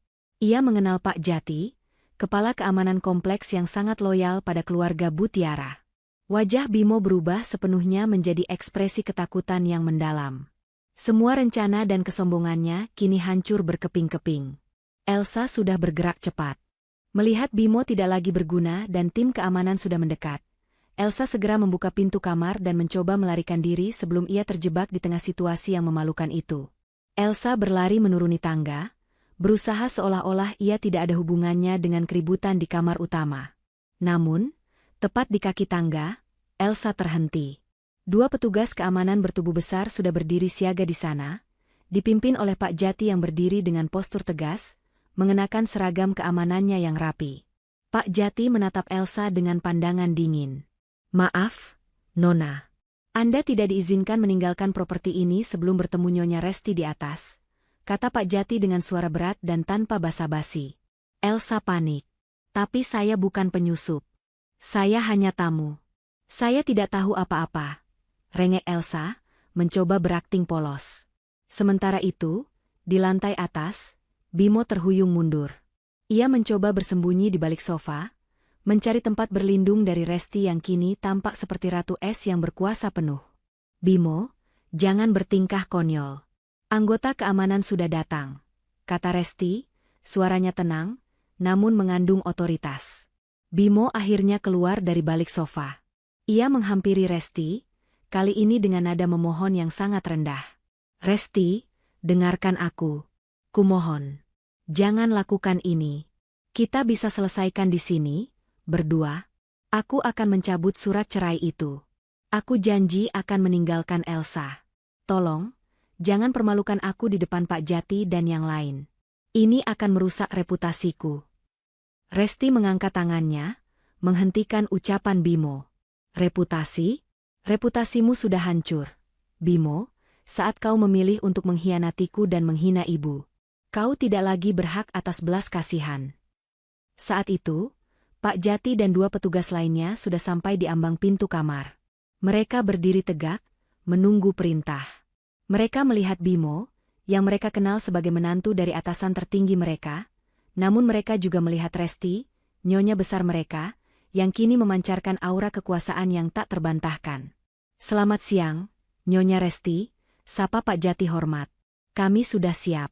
Ia mengenal Pak Jati, kepala keamanan kompleks yang sangat loyal pada keluarga Butiara. Wajah Bimo berubah sepenuhnya menjadi ekspresi ketakutan yang mendalam. Semua rencana dan kesombongannya kini hancur berkeping-keping. Elsa sudah bergerak cepat. Melihat Bimo tidak lagi berguna dan tim keamanan sudah mendekat, Elsa segera membuka pintu kamar dan mencoba melarikan diri sebelum ia terjebak di tengah situasi yang memalukan itu. Elsa berlari menuruni tangga, berusaha seolah-olah ia tidak ada hubungannya dengan keributan di kamar utama. Namun, tepat di kaki tangga, Elsa terhenti. 2 petugas keamanan bertubuh besar sudah berdiri siaga di sana, dipimpin oleh Pak Jati yang berdiri dengan postur tegas, mengenakan seragam keamanannya yang rapi. Pak Jati menatap Elsa dengan pandangan dingin. Maaf, Nona. Anda tidak diizinkan meninggalkan properti ini sebelum bertemu Nyonya Resti di atas, kata Pak Jati dengan suara berat dan tanpa basa-basi. Elsa panik. Tapi saya bukan penyusup. Saya hanya tamu. Saya tidak tahu apa-apa. Rengek Elsa, mencoba berakting polos. Sementara itu, di lantai atas, Bimo terhuyung mundur. Ia mencoba bersembunyi di balik sofa, mencari tempat berlindung dari Resti yang kini tampak seperti ratu es yang berkuasa penuh. Bimo, jangan bertingkah konyol. Anggota keamanan sudah datang, kata Resti, suaranya tenang, namun mengandung otoritas. Bimo akhirnya keluar dari balik sofa. Ia menghampiri Resti, kali ini dengan nada memohon yang sangat rendah. Resti, dengarkan aku. Kumohon. Jangan lakukan ini. Kita bisa selesaikan di sini, berdua. Aku akan mencabut surat cerai itu. Aku janji akan meninggalkan Elsa. Tolong, jangan permalukan aku di depan Pak Jati dan yang lain. Ini akan merusak reputasiku. Resti mengangkat tangannya, menghentikan ucapan Bimo. Reputasi? Reputasimu sudah hancur. Bimo, saat kau memilih untuk mengkhianatiku dan menghina ibu, kau tidak lagi berhak atas belas kasihan. Saat itu, Pak Jati dan 2 petugas lainnya sudah sampai di ambang pintu kamar. Mereka berdiri tegak, menunggu perintah. Mereka melihat Bimo, yang mereka kenal sebagai menantu dari atasan tertinggi mereka, namun mereka juga melihat Resti, nyonya besar mereka, yang kini memancarkan aura kekuasaan yang tak terbantahkan. Selamat siang, Nyonya Resti, sapa Pak Jati hormat. Kami sudah siap.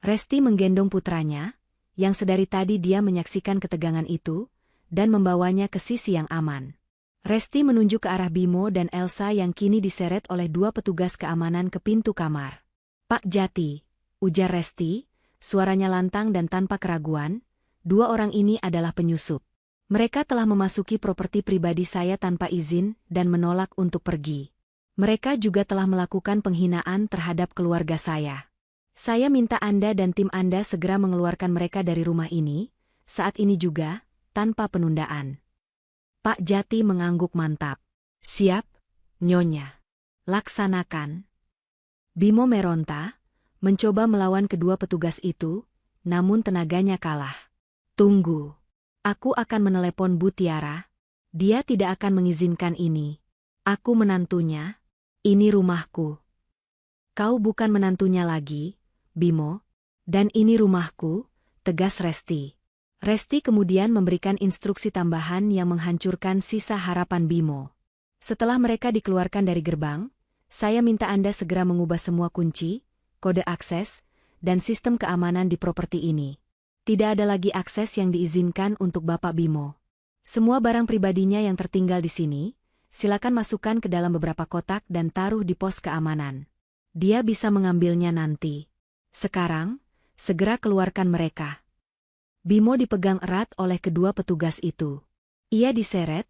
Resti menggendong putranya, yang sedari tadi dia menyaksikan ketegangan itu, dan membawanya ke sisi yang aman. Resti menunjuk ke arah Bimo dan Elsa yang kini diseret oleh 2 petugas keamanan ke pintu kamar. Pak Jati, ujar Resti, suaranya lantang dan tanpa keraguan, 2 orang ini adalah penyusup. Mereka telah memasuki properti pribadi saya tanpa izin dan menolak untuk pergi. Mereka juga telah melakukan penghinaan terhadap keluarga saya. Saya minta Anda dan tim Anda segera mengeluarkan mereka dari rumah ini, saat ini juga, tanpa penundaan. Pak Jati mengangguk mantap. Siap, Nyonya. Laksanakan. Bimo meronta, mencoba melawan kedua petugas itu, namun tenaganya kalah. Tunggu. Aku akan menelepon Bu Tiara. Dia tidak akan mengizinkan ini. Aku menantunya. Ini rumahku. Kau bukan menantunya lagi, Bimo. Dan ini rumahku, tegas Resti. Resti kemudian memberikan instruksi tambahan yang menghancurkan sisa harapan Bimo. Setelah mereka dikeluarkan dari gerbang, saya minta Anda segera mengubah semua kunci, kode akses, dan sistem keamanan di properti ini. Tidak ada lagi akses yang diizinkan untuk Bapak Bimo. Semua barang pribadinya yang tertinggal di sini, silakan masukkan ke dalam beberapa kotak dan taruh di pos keamanan. Dia bisa mengambilnya nanti. Sekarang, segera keluarkan mereka. Bimo dipegang erat oleh kedua petugas itu. Ia diseret,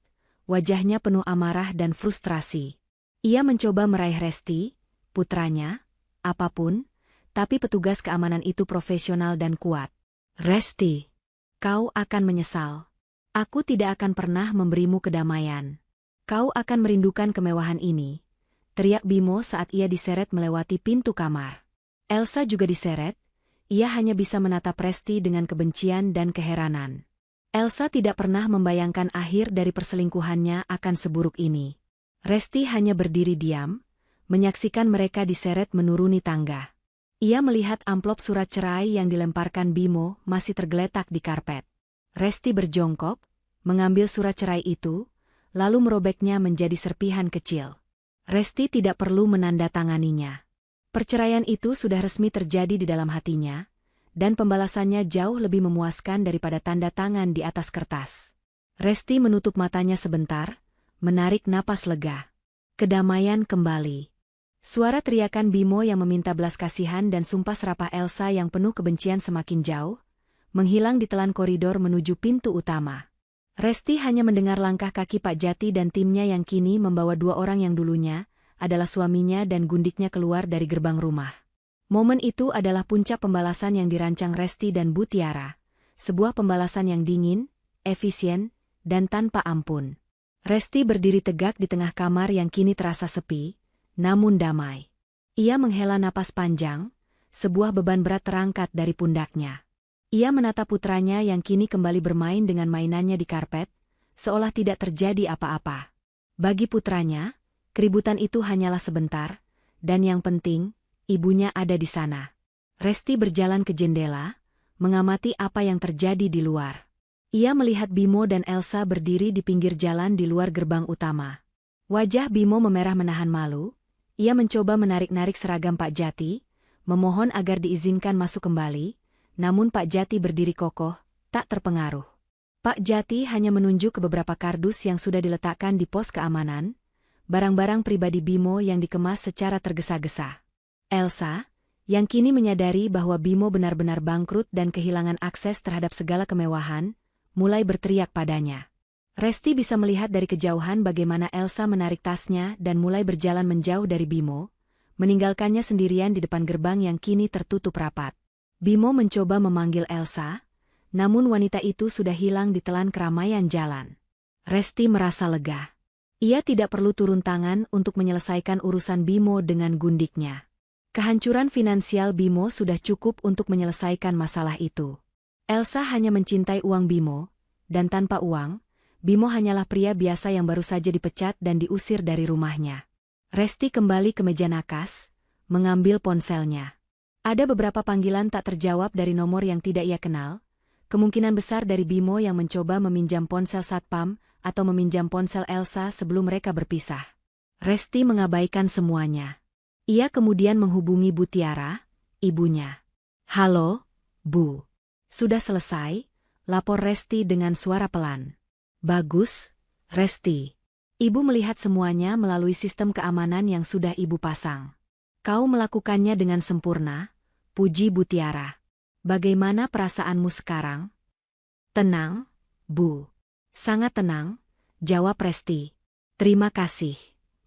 wajahnya penuh amarah dan frustrasi. Ia mencoba meraih Resti, putranya, apapun, tapi petugas keamanan itu profesional dan kuat. Resti, kau akan menyesal. Aku tidak akan pernah memberimu kedamaian. Kau akan merindukan kemewahan ini, teriak Bimo saat ia diseret melewati pintu kamar. Elsa juga diseret, ia hanya bisa menatap Resti dengan kebencian dan keheranan. Elsa tidak pernah membayangkan akhir dari perselingkuhannya akan seburuk ini. Resti hanya berdiri diam, menyaksikan mereka diseret menuruni tangga. Ia melihat amplop surat cerai yang dilemparkan Bimo masih tergeletak di karpet. Resti berjongkok, mengambil surat cerai itu, lalu merobeknya menjadi serpihan kecil. Resti tidak perlu menandatanganinya. Perceraian itu sudah resmi terjadi di dalam hatinya, dan pembalasannya jauh lebih memuaskan daripada tanda tangan di atas kertas. Resti menutup matanya sebentar, menarik napas lega. Kedamaian kembali. Suara teriakan Bimo yang meminta belas kasihan dan sumpah serapah Elsa yang penuh kebencian semakin jauh, menghilang di telan koridor menuju pintu utama. Resti hanya mendengar langkah kaki Pak Jati dan timnya yang kini membawa dua orang yang dulunya adalah suaminya dan gundiknya keluar dari gerbang rumah. Momen itu adalah puncak pembalasan yang dirancang Resti dan Bu Tiara, sebuah pembalasan yang dingin, efisien, dan tanpa ampun. Resti berdiri tegak di tengah kamar yang kini terasa sepi, namun damai. Ia menghela napas panjang, sebuah beban berat terangkat dari pundaknya. Ia menatap putranya yang kini kembali bermain dengan mainannya di karpet, seolah tidak terjadi apa-apa. Bagi putranya, keributan itu hanyalah sebentar, dan yang penting, ibunya ada di sana. Resti berjalan ke jendela, mengamati apa yang terjadi di luar. Ia melihat Bimo dan Elsa berdiri di pinggir jalan di luar gerbang utama. Wajah Bimo memerah menahan malu. Ia mencoba menarik-narik seragam Pak Jati, memohon agar diizinkan masuk kembali, namun Pak Jati berdiri kokoh, tak terpengaruh. Pak Jati hanya menunjuk ke beberapa kardus yang sudah diletakkan di pos keamanan, barang-barang pribadi Bimo yang dikemas secara tergesa-gesa. Elsa, yang kini menyadari bahwa Bimo benar-benar bangkrut dan kehilangan akses terhadap segala kemewahan, mulai berteriak padanya. Resti bisa melihat dari kejauhan bagaimana Elsa menarik tasnya dan mulai berjalan menjauh dari Bimo, meninggalkannya sendirian di depan gerbang yang kini tertutup rapat. Bimo mencoba memanggil Elsa, namun wanita itu sudah hilang di telan keramaian jalan. Resti merasa lega. Ia tidak perlu turun tangan untuk menyelesaikan urusan Bimo dengan gundiknya. Kehancuran finansial Bimo sudah cukup untuk menyelesaikan masalah itu. Elsa hanya mencintai uang Bimo, dan tanpa uang, Bimo hanyalah pria biasa yang baru saja dipecat dan diusir dari rumahnya. Resti kembali ke meja nakas, mengambil ponselnya. Ada beberapa panggilan tak terjawab dari nomor yang tidak ia kenal, kemungkinan besar dari Bimo yang mencoba meminjam ponsel satpam atau meminjam ponsel Elsa sebelum mereka berpisah. Resti mengabaikan semuanya. Ia kemudian menghubungi Bu Tiara, ibunya. "Halo, Bu. Sudah selesai?" lapor Resti dengan suara pelan. "Bagus, Resti. Ibu melihat semuanya melalui sistem keamanan yang sudah Ibu pasang. Kau melakukannya dengan sempurna," puji Bu Tiara. "Bagaimana perasaanmu sekarang?" "Tenang, Bu. Sangat tenang, jawab Resti. Terima kasih,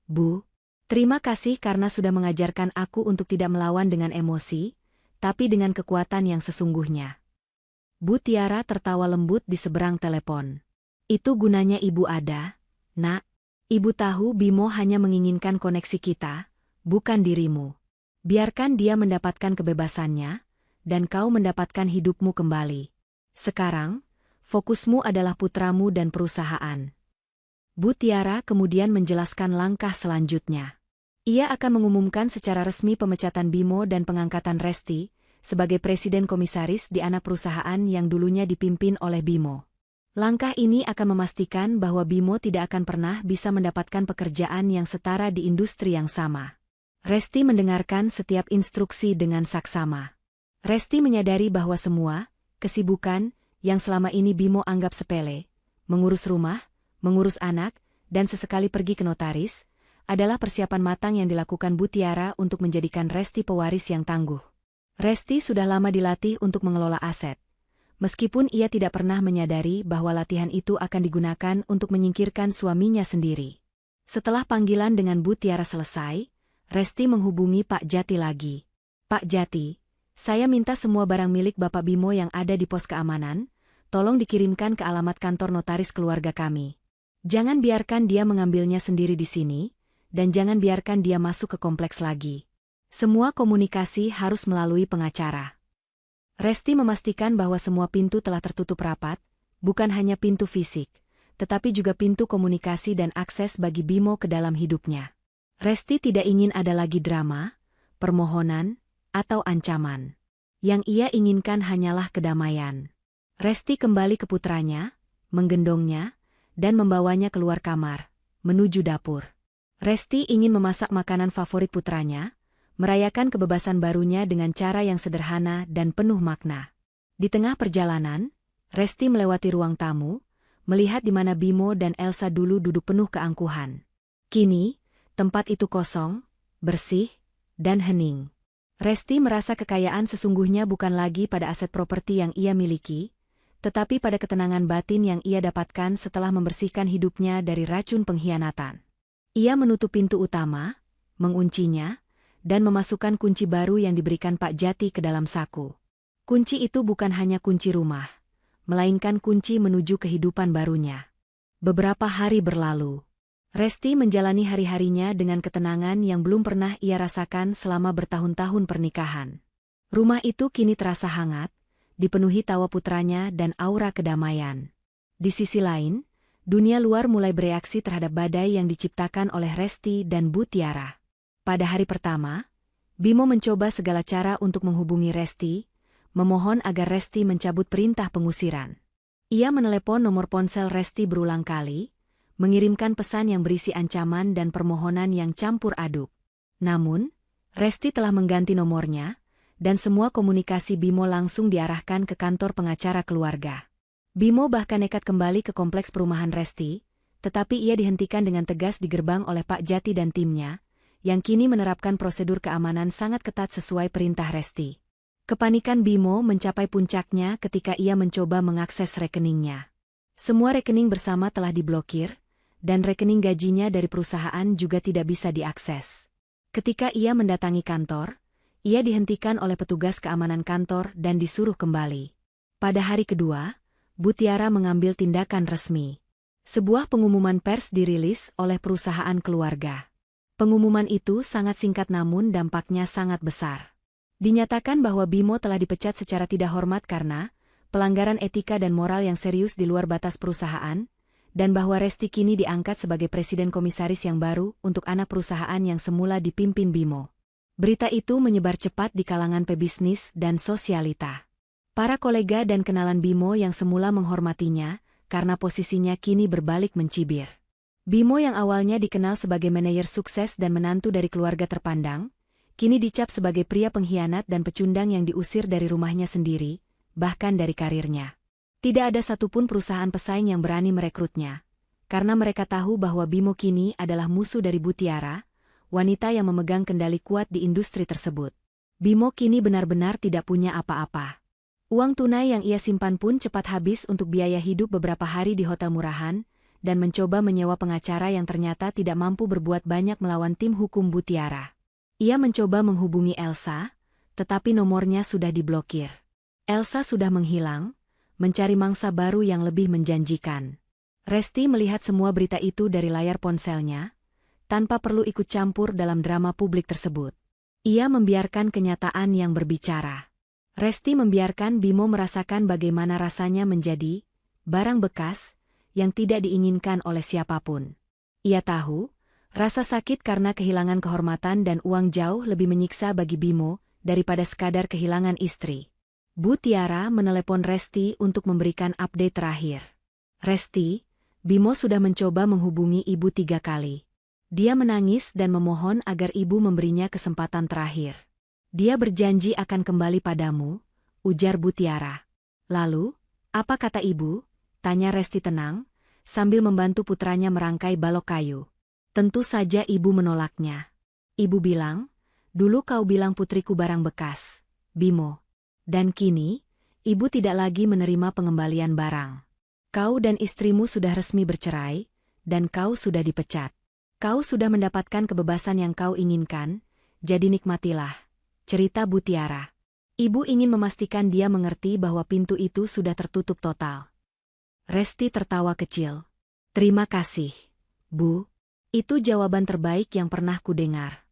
Bu. Terima kasih karena sudah mengajarkan aku untuk tidak melawan dengan emosi, tapi dengan kekuatan yang sesungguhnya. Bu Tiara tertawa lembut di seberang telepon. Itu gunanya ibu ada, Nak. Ibu tahu Bimo hanya menginginkan koneksi kita, bukan dirimu. Biarkan dia mendapatkan kebebasannya, dan kau mendapatkan hidupmu kembali. Sekarang, fokusmu adalah putramu dan perusahaan. Bu Tiara kemudian menjelaskan langkah selanjutnya. Ia akan mengumumkan secara resmi pemecatan Bimo dan pengangkatan Resti sebagai presiden komisaris di anak perusahaan yang dulunya dipimpin oleh Bimo. Langkah ini akan memastikan bahwa Bimo tidak akan pernah bisa mendapatkan pekerjaan yang setara di industri yang sama. Resti mendengarkan setiap instruksi dengan saksama. Resti menyadari bahwa semua kesibukan yang selama ini Bimo anggap sepele, mengurus rumah, mengurus anak, dan sesekali pergi ke notaris, adalah persiapan matang yang dilakukan Bu Tiara untuk menjadikan Resti pewaris yang tangguh. Resti sudah lama dilatih untuk mengelola aset. Meskipun ia tidak pernah menyadari bahwa latihan itu akan digunakan untuk menyingkirkan suaminya sendiri. Setelah panggilan dengan Bu Tiara selesai, Resti menghubungi Pak Jati lagi. Pak Jati, saya minta semua barang milik Bapak Bimo yang ada di pos keamanan, tolong dikirimkan ke alamat kantor notaris keluarga kami. Jangan biarkan dia mengambilnya sendiri di sini, dan jangan biarkan dia masuk ke kompleks lagi. Semua komunikasi harus melalui pengacara. Resti memastikan bahwa semua pintu telah tertutup rapat, bukan hanya pintu fisik, tetapi juga pintu komunikasi dan akses bagi Bimo ke dalam hidupnya. Resti tidak ingin ada lagi drama, permohonan, atau ancaman. Yang ia inginkan hanyalah kedamaian. Resti kembali ke putranya, menggendongnya, dan membawanya keluar kamar, menuju dapur. Resti ingin memasak makanan favorit putranya, merayakan kebebasan barunya dengan cara yang sederhana dan penuh makna. Di tengah perjalanan, Resti melewati ruang tamu, melihat di mana Bimo dan Elsa dulu duduk penuh keangkuhan. Kini, tempat itu kosong, bersih, dan hening. Resti merasa kekayaan sesungguhnya bukan lagi pada aset properti yang ia miliki, tetapi pada ketenangan batin yang ia dapatkan setelah membersihkan hidupnya dari racun pengkhianatan. Ia menutup pintu utama, menguncinya, dan memasukkan kunci baru yang diberikan Pak Jati ke dalam saku. Kunci itu bukan hanya kunci rumah, melainkan kunci menuju kehidupan barunya. Beberapa hari berlalu. Resti menjalani hari-harinya dengan ketenangan yang belum pernah ia rasakan selama bertahun-tahun pernikahan. Rumah itu kini terasa hangat, dipenuhi tawa putranya dan aura kedamaian. Di sisi lain, dunia luar mulai bereaksi terhadap badai yang diciptakan oleh Resti dan Bu Tiara. Pada hari pertama, Bimo mencoba segala cara untuk menghubungi Resti, memohon agar Resti mencabut perintah pengusiran. Ia menelepon nomor ponsel Resti berulang kali, mengirimkan pesan yang berisi ancaman dan permohonan yang campur aduk. Namun, Resti telah mengganti nomornya, dan semua komunikasi Bimo langsung diarahkan ke kantor pengacara keluarga. Bimo bahkan nekat kembali ke kompleks perumahan Resti, tetapi ia dihentikan dengan tegas di gerbang oleh Pak Jati dan timnya, yang kini menerapkan prosedur keamanan sangat ketat sesuai perintah Resti. Kepanikan Bimo mencapai puncaknya ketika ia mencoba mengakses rekeningnya. Semua rekening bersama telah diblokir, dan rekening gajinya dari perusahaan juga tidak bisa diakses. Ketika ia mendatangi kantor, ia dihentikan oleh petugas keamanan kantor dan disuruh kembali. Pada hari kedua, Bu Tiara mengambil tindakan resmi. Sebuah pengumuman pers dirilis oleh perusahaan keluarga. Pengumuman itu sangat singkat namun dampaknya sangat besar. Dinyatakan bahwa Bimo telah dipecat secara tidak hormat karena pelanggaran etika dan moral yang serius di luar batas perusahaan, dan bahwa Resti kini diangkat sebagai presiden komisaris yang baru untuk anak perusahaan yang semula dipimpin Bimo. Berita itu menyebar cepat di kalangan pebisnis dan sosialita. Para kolega dan kenalan Bimo yang semula menghormatinya, karena posisinya kini berbalik mencibir. Bimo yang awalnya dikenal sebagai manajer sukses dan menantu dari keluarga terpandang, kini dicap sebagai pria pengkhianat dan pecundang yang diusir dari rumahnya sendiri, bahkan dari karirnya. Tidak ada satupun perusahaan pesaing yang berani merekrutnya, karena mereka tahu bahwa Bimo kini adalah musuh dari Bu Tiara, wanita yang memegang kendali kuat di industri tersebut. Bimo kini benar-benar tidak punya apa-apa. Uang tunai yang ia simpan pun cepat habis untuk biaya hidup beberapa hari di hotel murahan, dan mencoba menyewa pengacara yang ternyata tidak mampu berbuat banyak melawan tim hukum Bu Tiara. Ia mencoba menghubungi Elsa, tetapi nomornya sudah diblokir. Elsa sudah menghilang, mencari mangsa baru yang lebih menjanjikan. Resti melihat semua berita itu dari layar ponselnya, tanpa perlu ikut campur dalam drama publik tersebut. Ia membiarkan kenyataan yang berbicara. Resti membiarkan Bimo merasakan bagaimana rasanya menjadi barang bekas yang tidak diinginkan oleh siapapun. Ia tahu, rasa sakit karena kehilangan kehormatan dan uang jauh lebih menyiksa bagi Bimo daripada sekadar kehilangan istri. Bu Tiara menelepon Resti untuk memberikan update terakhir. Resti, Bimo sudah mencoba menghubungi ibu 3 kali. Dia menangis dan memohon agar ibu memberinya kesempatan terakhir. Dia berjanji akan kembali padamu, ujar Bu Tiara. Lalu, apa kata ibu? Tanya Resti tenang, sambil membantu putranya merangkai balok kayu. Tentu saja ibu menolaknya. Ibu bilang, dulu kau bilang putriku barang bekas, Bimo. Dan kini, ibu tidak lagi menerima pengembalian barang. Kau dan istrimu sudah resmi bercerai, dan kau sudah dipecat. Kau sudah mendapatkan kebebasan yang kau inginkan, jadi nikmatilah, cerita Bu Tiara. Ibu ingin memastikan dia mengerti bahwa pintu itu sudah tertutup total. Resti tertawa kecil. Terima kasih, Bu. Itu jawaban terbaik yang pernah kudengar.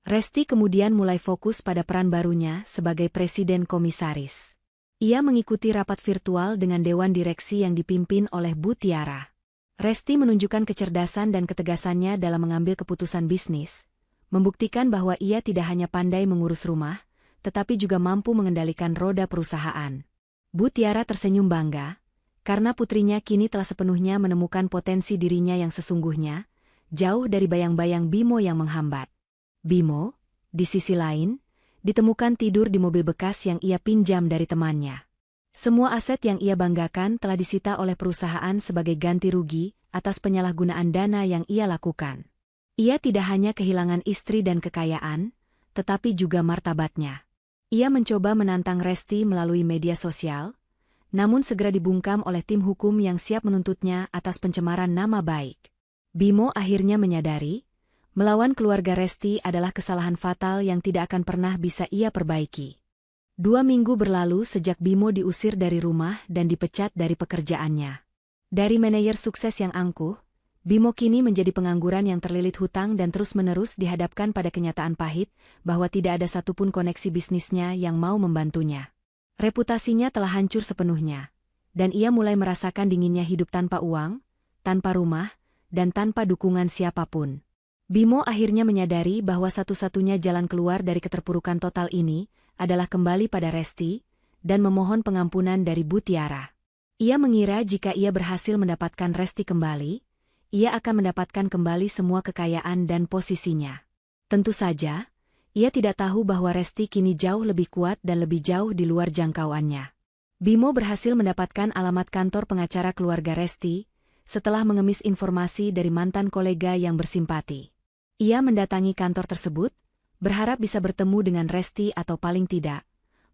Resti kemudian mulai fokus pada peran barunya sebagai presiden komisaris. Ia mengikuti rapat virtual dengan dewan direksi yang dipimpin oleh Bu Tiara. Resti menunjukkan kecerdasan dan ketegasannya dalam mengambil keputusan bisnis, membuktikan bahwa ia tidak hanya pandai mengurus rumah, tetapi juga mampu mengendalikan roda perusahaan. Bu Tiara tersenyum bangga, karena putrinya kini telah sepenuhnya menemukan potensi dirinya yang sesungguhnya, jauh dari bayang-bayang Bimo yang menghambat. Bimo, di sisi lain, ditemukan tidur di mobil bekas yang ia pinjam dari temannya. Semua aset yang ia banggakan telah disita oleh perusahaan sebagai ganti rugi atas penyalahgunaan dana yang ia lakukan. Ia tidak hanya kehilangan istri dan kekayaan, tetapi juga martabatnya. Ia mencoba menantang Resti melalui media sosial, namun segera dibungkam oleh tim hukum yang siap menuntutnya atas pencemaran nama baik. Bimo akhirnya menyadari, melawan keluarga Resti adalah kesalahan fatal yang tidak akan pernah bisa ia perbaiki. 2 minggu berlalu sejak Bimo diusir dari rumah dan dipecat dari pekerjaannya. Dari manajer sukses yang angkuh, Bimo kini menjadi pengangguran yang terlilit hutang dan terus-menerus dihadapkan pada kenyataan pahit bahwa tidak ada satupun koneksi bisnisnya yang mau membantunya. Reputasinya telah hancur sepenuhnya, dan ia mulai merasakan dinginnya hidup tanpa uang, tanpa rumah, dan tanpa dukungan siapapun. Bimo akhirnya menyadari bahwa satu-satunya jalan keluar dari keterpurukan total ini adalah kembali pada Resti dan memohon pengampunan dari Bu Tiara. Ia mengira jika ia berhasil mendapatkan Resti kembali, ia akan mendapatkan kembali semua kekayaan dan posisinya. Tentu saja, ia tidak tahu bahwa Resti kini jauh lebih kuat dan lebih jauh di luar jangkauannya. Bimo berhasil mendapatkan alamat kantor pengacara keluarga Resti setelah mengemis informasi dari mantan kolega yang bersimpati. Ia mendatangi kantor tersebut, berharap bisa bertemu dengan Resti atau paling tidak,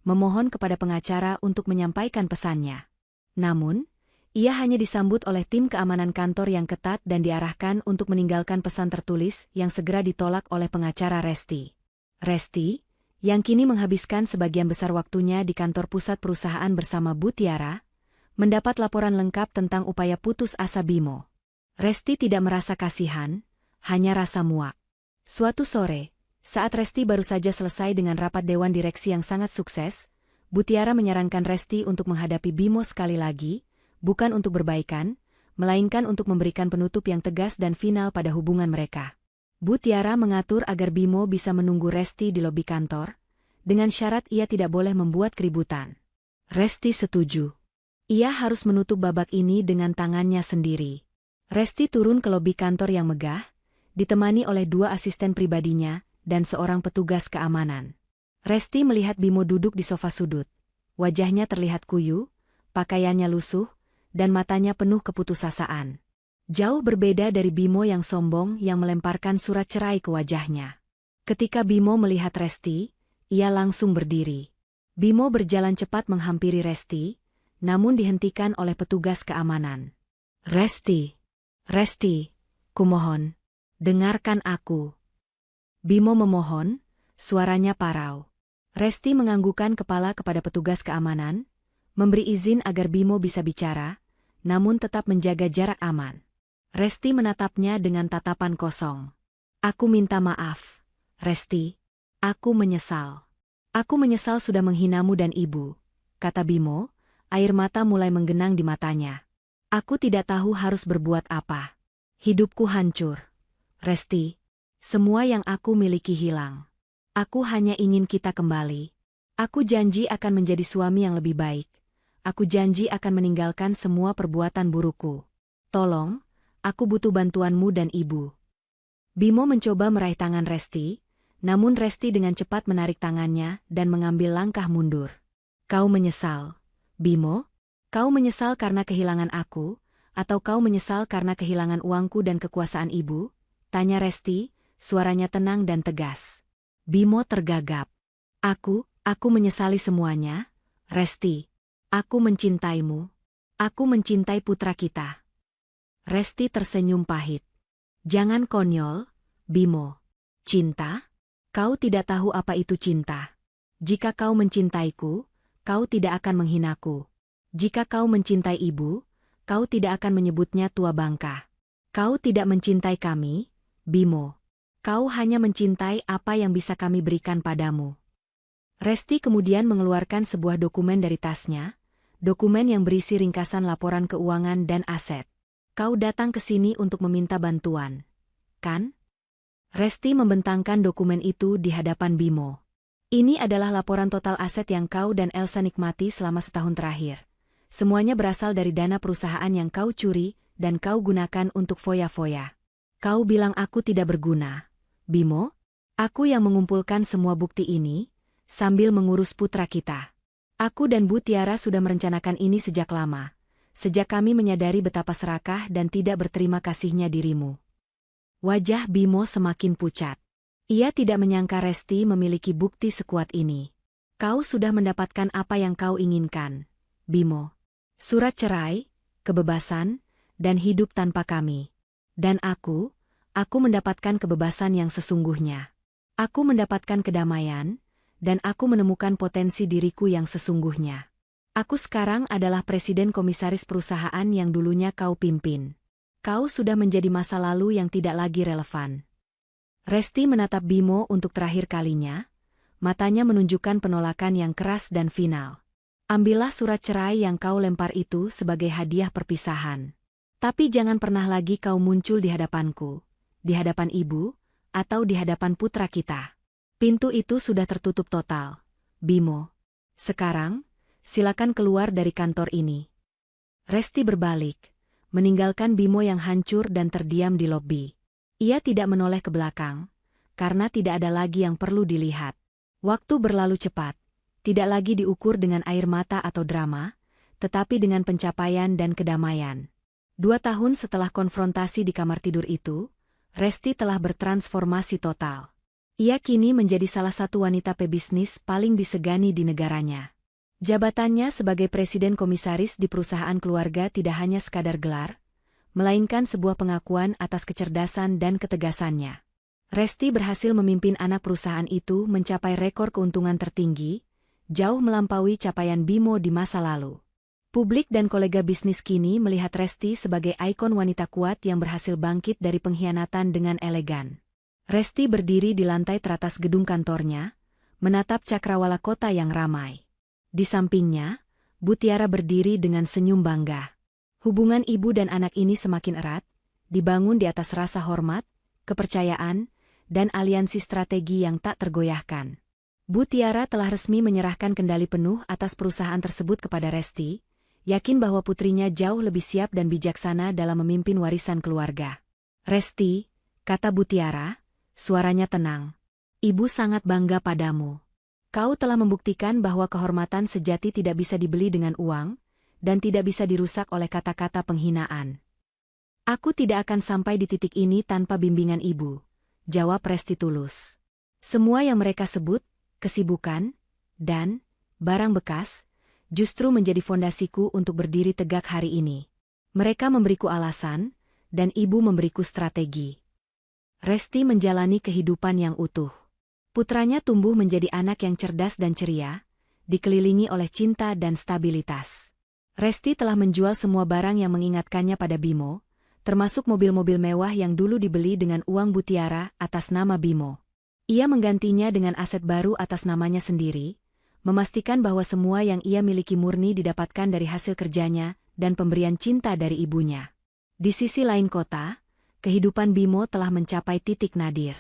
memohon kepada pengacara untuk menyampaikan pesannya. Namun, ia hanya disambut oleh tim keamanan kantor yang ketat dan diarahkan untuk meninggalkan pesan tertulis yang segera ditolak oleh pengacara Resti. Resti, yang kini menghabiskan sebagian besar waktunya di kantor pusat perusahaan bersama Bu Tiara, mendapat laporan lengkap tentang upaya putus asa Bimo. Resti tidak merasa kasihan, hanya rasa muak. Suatu sore, saat Resti baru saja selesai dengan rapat dewan direksi yang sangat sukses, Bu Tiara menyarankan Resti untuk menghadapi Bimo sekali lagi, bukan untuk berbaikan, melainkan untuk memberikan penutup yang tegas dan final pada hubungan mereka. Bu Tiara mengatur agar Bimo bisa menunggu Resti di lobi kantor, dengan syarat ia tidak boleh membuat keributan. Resti setuju. Ia harus menutup babak ini dengan tangannya sendiri. Resti turun ke lobi kantor yang megah, ditemani oleh 2 asisten pribadinya dan seorang petugas keamanan. Resti melihat Bimo duduk di sofa sudut. Wajahnya terlihat kuyu, pakaiannya lusuh, dan matanya penuh keputusasaan. Jauh berbeda dari Bimo yang sombong yang melemparkan surat cerai ke wajahnya. Ketika Bimo melihat Resti, ia langsung berdiri. Bimo berjalan cepat menghampiri Resti, namun dihentikan oleh petugas keamanan. Resti, Resti, kumohon, dengarkan aku. Bimo memohon, suaranya parau. Resti menganggukkan kepala kepada petugas keamanan, memberi izin agar Bimo bisa bicara, namun tetap menjaga jarak aman. Resti menatapnya dengan tatapan kosong. Aku minta maaf, Resti. Aku menyesal. Aku menyesal sudah menghinamu dan ibu, kata Bimo, air mata mulai menggenang di matanya. Aku tidak tahu harus berbuat apa. Hidupku hancur. Resti, semua yang aku miliki hilang. Aku hanya ingin kita kembali. Aku janji akan menjadi suami yang lebih baik. Aku janji akan meninggalkan semua perbuatan burukku. Tolong, aku butuh bantuanmu dan ibu. Bimo mencoba meraih tangan Resti, namun Resti dengan cepat menarik tangannya dan mengambil langkah mundur. Kau menyesal, Bimo? Kau menyesal karena kehilangan aku, atau kau menyesal karena kehilangan uangku dan kekuasaan ibu? Tanya Resti, suaranya tenang dan tegas. Bimo tergagap. Aku menyesali semuanya, Resti. Aku mencintaimu. Aku mencintai putra kita. Resti tersenyum pahit. Jangan konyol, Bimo. Cinta? Kau tidak tahu apa itu cinta. Jika kau mencintaiku, kau tidak akan menghinaku. Jika kau mencintai ibu, kau tidak akan menyebutnya tua bangka. Kau tidak mencintai kami, Bimo. Kau hanya mencintai apa yang bisa kami berikan padamu. Resti kemudian mengeluarkan sebuah dokumen dari tasnya, dokumen yang berisi ringkasan laporan keuangan dan aset. Kau datang ke sini untuk meminta bantuan, kan? Resti membentangkan dokumen itu di hadapan Bimo. Ini adalah laporan total aset yang kau dan Elsa nikmati selama setahun terakhir. Semuanya berasal dari dana perusahaan yang kau curi dan kau gunakan untuk foya-foya. Kau bilang aku tidak berguna. Bimo, aku yang mengumpulkan semua bukti ini, sambil mengurus putra kita. Aku dan Bu Tiara sudah merencanakan ini sejak lama, sejak kami menyadari betapa serakah dan tidak berterima kasihnya dirimu. Wajah Bimo semakin pucat. Ia tidak menyangka Resti memiliki bukti sekuat ini. Kau sudah mendapatkan apa yang kau inginkan, Bimo. Surat cerai, kebebasan, dan hidup tanpa kami. Dan aku mendapatkan kebebasan yang sesungguhnya. Aku mendapatkan kedamaian, dan aku menemukan potensi diriku yang sesungguhnya. Aku sekarang adalah presiden komisaris perusahaan yang dulunya kau pimpin. Kau sudah menjadi masa lalu yang tidak lagi relevan. Resti menatap Bimo untuk terakhir kalinya, matanya menunjukkan penolakan yang keras dan final. Ambillah surat cerai yang kau lempar itu sebagai hadiah perpisahan. Tapi jangan pernah lagi kau muncul di hadapanku, di hadapan ibu, atau di hadapan putra kita. Pintu itu sudah tertutup total, Bimo. Sekarang, silakan keluar dari kantor ini. Resti berbalik, meninggalkan Bimo yang hancur dan terdiam di lobi. Ia tidak menoleh ke belakang, karena tidak ada lagi yang perlu dilihat. Waktu berlalu cepat, tidak lagi diukur dengan air mata atau drama, tetapi dengan pencapaian dan kedamaian. 2 tahun setelah konfrontasi di kamar tidur itu, Resti telah bertransformasi total. Ia kini menjadi salah satu wanita pebisnis paling disegani di negaranya. Jabatannya sebagai presiden komisaris di perusahaan keluarga tidak hanya sekadar gelar, melainkan sebuah pengakuan atas kecerdasan dan ketegasannya. Resti berhasil memimpin anak perusahaan itu mencapai rekor keuntungan tertinggi, jauh melampaui capaian Bimo di masa lalu. Publik dan kolega bisnis kini melihat Resti sebagai ikon wanita kuat yang berhasil bangkit dari pengkhianatan dengan elegan. Resti berdiri di lantai teratas gedung kantornya, menatap cakrawala kota yang ramai. Di sampingnya, Bu Tiara berdiri dengan senyum bangga. Hubungan ibu dan anak ini semakin erat, dibangun di atas rasa hormat, kepercayaan, dan aliansi strategi yang tak tergoyahkan. Bu Tiara telah resmi menyerahkan kendali penuh atas perusahaan tersebut kepada Resti, yakin bahwa putrinya jauh lebih siap dan bijaksana dalam memimpin warisan keluarga. Resti, kata Bu Tiara, suaranya tenang. Ibu sangat bangga padamu. Kau telah membuktikan bahwa kehormatan sejati tidak bisa dibeli dengan uang, dan tidak bisa dirusak oleh kata-kata penghinaan. Aku tidak akan sampai di titik ini tanpa bimbingan ibu, jawab Resti tulus. Semua yang mereka sebut, kesibukan, dan barang bekas, justru menjadi fondasiku untuk berdiri tegak hari ini. Mereka memberiku alasan, dan ibu memberiku strategi. Resti menjalani kehidupan yang utuh. Putranya tumbuh menjadi anak yang cerdas dan ceria, dikelilingi oleh cinta dan stabilitas. Resti telah menjual semua barang yang mengingatkannya pada Bimo, termasuk mobil-mobil mewah yang dulu dibeli dengan uang Butiara atas nama Bimo. Ia menggantinya dengan aset baru atas namanya sendiri, memastikan bahwa semua yang ia miliki murni didapatkan dari hasil kerjanya dan pemberian cinta dari ibunya. Di sisi lain kota, kehidupan Bimo telah mencapai titik nadir.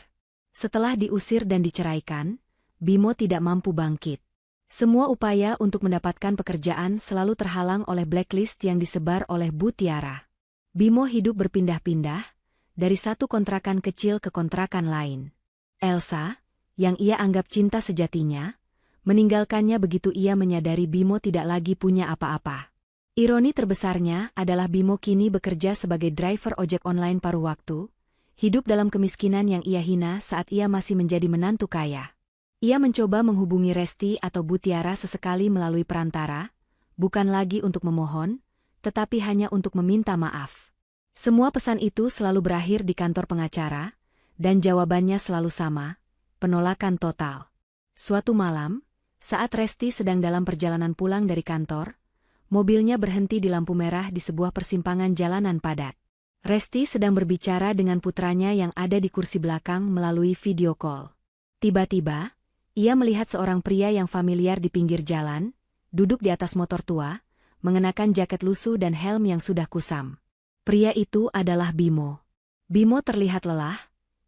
Setelah diusir dan diceraikan, Bimo tidak mampu bangkit. Semua upaya untuk mendapatkan pekerjaan selalu terhalang oleh blacklist yang disebar oleh Butiara. Bimo hidup berpindah-pindah, dari satu kontrakan kecil ke kontrakan lain. Elsa, yang ia anggap cinta sejatinya, meninggalkannya begitu ia menyadari Bimo tidak lagi punya apa-apa. Ironi terbesarnya adalah Bimo kini bekerja sebagai driver ojek online paruh waktu, hidup dalam kemiskinan yang ia hina saat ia masih menjadi menantu kaya. Ia mencoba menghubungi Resti atau Butiara sesekali melalui perantara, bukan lagi untuk memohon, tetapi hanya untuk meminta maaf. Semua pesan itu selalu berakhir di kantor pengacara, dan jawabannya selalu sama, penolakan total. Suatu malam, saat Resti sedang dalam perjalanan pulang dari kantor, mobilnya berhenti di lampu merah di sebuah persimpangan jalanan padat. Resti sedang berbicara dengan putranya yang ada di kursi belakang melalui video call. Tiba-tiba, ia melihat seorang pria yang familiar di pinggir jalan, duduk di atas motor tua, mengenakan jaket lusuh dan helm yang sudah kusam. Pria itu adalah Bimo. Bimo terlihat lelah,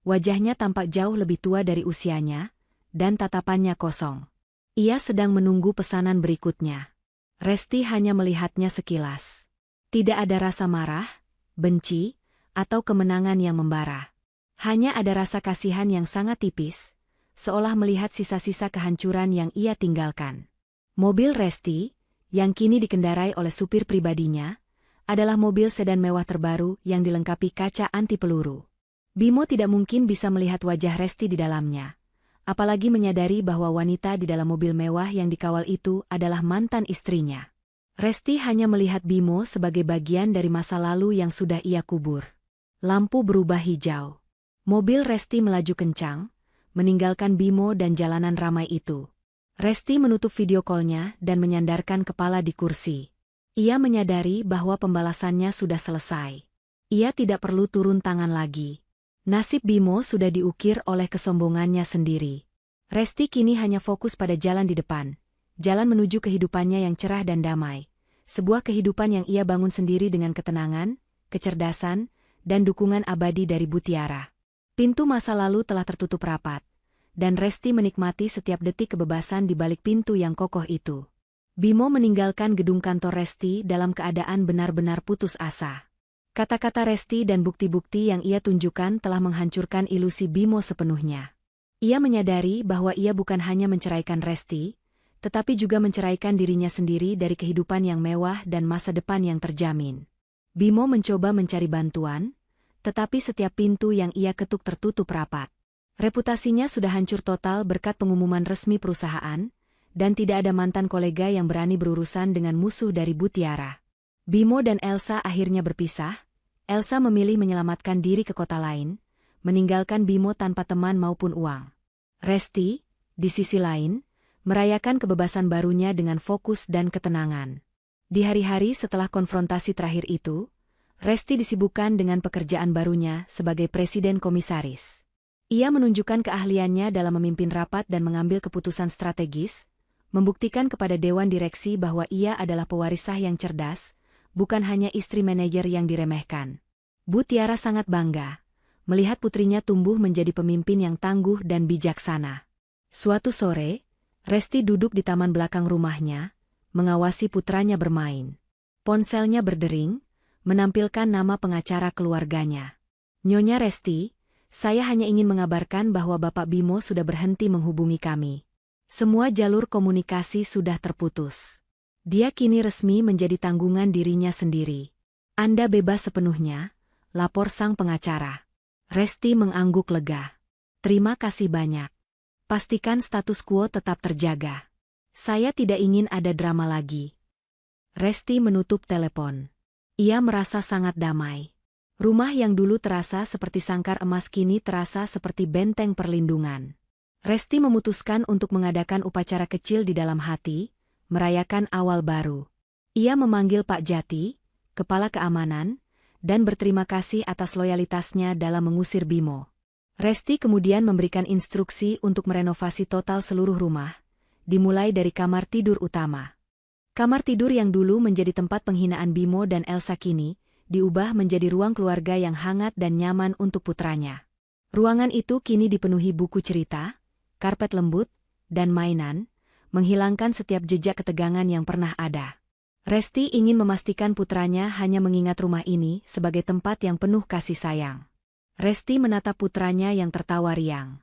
wajahnya tampak jauh lebih tua dari usianya, dan tatapannya kosong. Ia sedang menunggu pesanan berikutnya. Resti hanya melihatnya sekilas. Tidak ada rasa marah, benci, atau kemenangan yang membara. Hanya ada rasa kasihan yang sangat tipis, seolah melihat sisa-sisa kehancuran yang ia tinggalkan. Mobil Resti, yang kini dikendarai oleh supir pribadinya, adalah mobil sedan mewah terbaru yang dilengkapi kaca anti peluru. Bimo tidak mungkin bisa melihat wajah Resti di dalamnya, apalagi menyadari bahwa wanita di dalam mobil mewah yang dikawal itu adalah mantan istrinya. Resti hanya melihat Bimo sebagai bagian dari masa lalu yang sudah ia kubur. Lampu berubah hijau. Mobil Resti melaju kencang, meninggalkan Bimo dan jalanan ramai itu. Resti menutup video call-nya dan menyandarkan kepala di kursi. Ia menyadari bahwa pembalasannya sudah selesai. Ia tidak perlu turun tangan lagi. Nasib Bimo sudah diukir oleh kesombongannya sendiri. Resti kini hanya fokus pada jalan di depan, jalan menuju kehidupannya yang cerah dan damai, sebuah kehidupan yang ia bangun sendiri dengan ketenangan, kecerdasan, dan dukungan abadi dari Butiara. Pintu masa lalu telah tertutup rapat, dan Resti menikmati setiap detik kebebasan di balik pintu yang kokoh itu. Bimo meninggalkan gedung kantor Resti dalam keadaan benar-benar putus asa. Kata-kata Resti dan bukti-bukti yang ia tunjukkan telah menghancurkan ilusi Bimo sepenuhnya. Ia menyadari bahwa ia bukan hanya menceraikan Resti, tetapi juga menceraikan dirinya sendiri dari kehidupan yang mewah dan masa depan yang terjamin. Bimo mencoba mencari bantuan, tetapi setiap pintu yang ia ketuk tertutup rapat. Reputasinya sudah hancur total berkat pengumuman resmi perusahaan, dan tidak ada mantan kolega yang berani berurusan dengan musuh dari Butiara. Bimo dan Elsa akhirnya berpisah. Elsa memilih menyelamatkan diri ke kota lain, meninggalkan Bimo tanpa teman maupun uang. Resti, di sisi lain, merayakan kebebasan barunya dengan fokus dan ketenangan. Di hari-hari setelah konfrontasi terakhir itu, Resti disibukkan dengan pekerjaan barunya sebagai presiden komisaris. Ia menunjukkan keahliannya dalam memimpin rapat dan mengambil keputusan strategis, membuktikan kepada dewan direksi bahwa ia adalah pewaris sah yang cerdas, bukan hanya istri manajer yang diremehkan. Butiara sangat bangga melihat putrinya tumbuh menjadi pemimpin yang tangguh dan bijaksana. Suatu sore, Resti duduk di taman belakang rumahnya, mengawasi putranya bermain. Ponselnya berdering, menampilkan nama pengacara keluarganya. "Nyonya Resti, saya hanya ingin mengabarkan bahwa Bapak Bimo sudah berhenti menghubungi kami. Semua jalur komunikasi sudah terputus. Dia kini resmi menjadi tanggungan dirinya sendiri. Anda bebas sepenuhnya," lapor sang pengacara. Resti mengangguk lega. "Terima kasih banyak. Pastikan status quo tetap terjaga." Saya tidak ingin ada drama lagi. Resti menutup telepon. Ia merasa sangat damai. Rumah yang dulu terasa seperti sangkar emas kini terasa seperti benteng perlindungan. Resti memutuskan untuk mengadakan upacara kecil di dalam hati, merayakan awal baru. Ia memanggil Pak Jati, kepala keamanan, dan berterima kasih atas loyalitasnya dalam mengusir Bimo. Resti kemudian memberikan instruksi untuk merenovasi total seluruh rumah, dimulai dari kamar tidur utama. Kamar tidur yang dulu menjadi tempat penghinaan Bimo dan Elsa kini diubah menjadi ruang keluarga yang hangat dan nyaman untuk putranya. Ruangan itu kini dipenuhi buku cerita, karpet lembut, dan mainan, menghilangkan setiap jejak ketegangan yang pernah ada. Resti ingin memastikan putranya hanya mengingat rumah ini sebagai tempat yang penuh kasih sayang. Resti menatap putranya yang tertawa riang.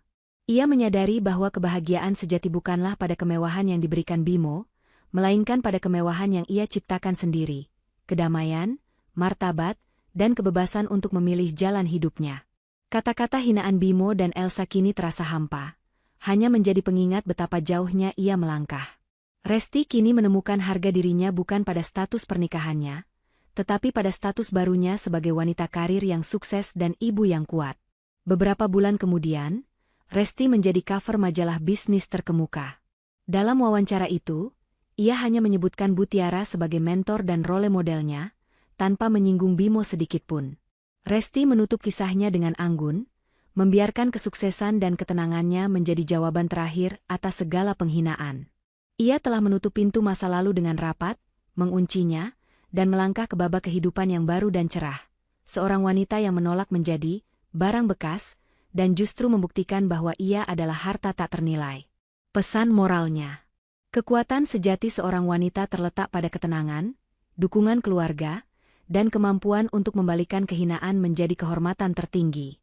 Ia menyadari bahwa kebahagiaan sejati bukanlah pada kemewahan yang diberikan Bimo, melainkan pada kemewahan yang ia ciptakan sendiri, kedamaian, martabat, dan kebebasan untuk memilih jalan hidupnya. Kata-kata hinaan Bimo dan Elsa kini terasa hampa, hanya menjadi pengingat betapa jauhnya ia melangkah. Resti kini menemukan harga dirinya bukan pada status pernikahannya, tetapi pada status barunya sebagai wanita karir yang sukses dan ibu yang kuat. Beberapa bulan kemudian, Resti menjadi cover majalah bisnis terkemuka. Dalam wawancara itu, ia hanya menyebutkan Bu Tiara sebagai mentor dan role modelnya, tanpa menyinggung Bimo sedikitpun. Resti menutup kisahnya dengan anggun, membiarkan kesuksesan dan ketenangannya menjadi jawaban terakhir atas segala penghinaan. Ia telah menutup pintu masa lalu dengan rapat, menguncinya, dan melangkah ke babak kehidupan yang baru dan cerah. Seorang wanita yang menolak menjadi barang bekas, dan justru membuktikan bahwa ia adalah harta tak ternilai. Pesan moralnya. Kekuatan sejati seorang wanita terletak pada ketenangan, dukungan keluarga, dan kemampuan untuk membalikan kehinaan menjadi kehormatan tertinggi.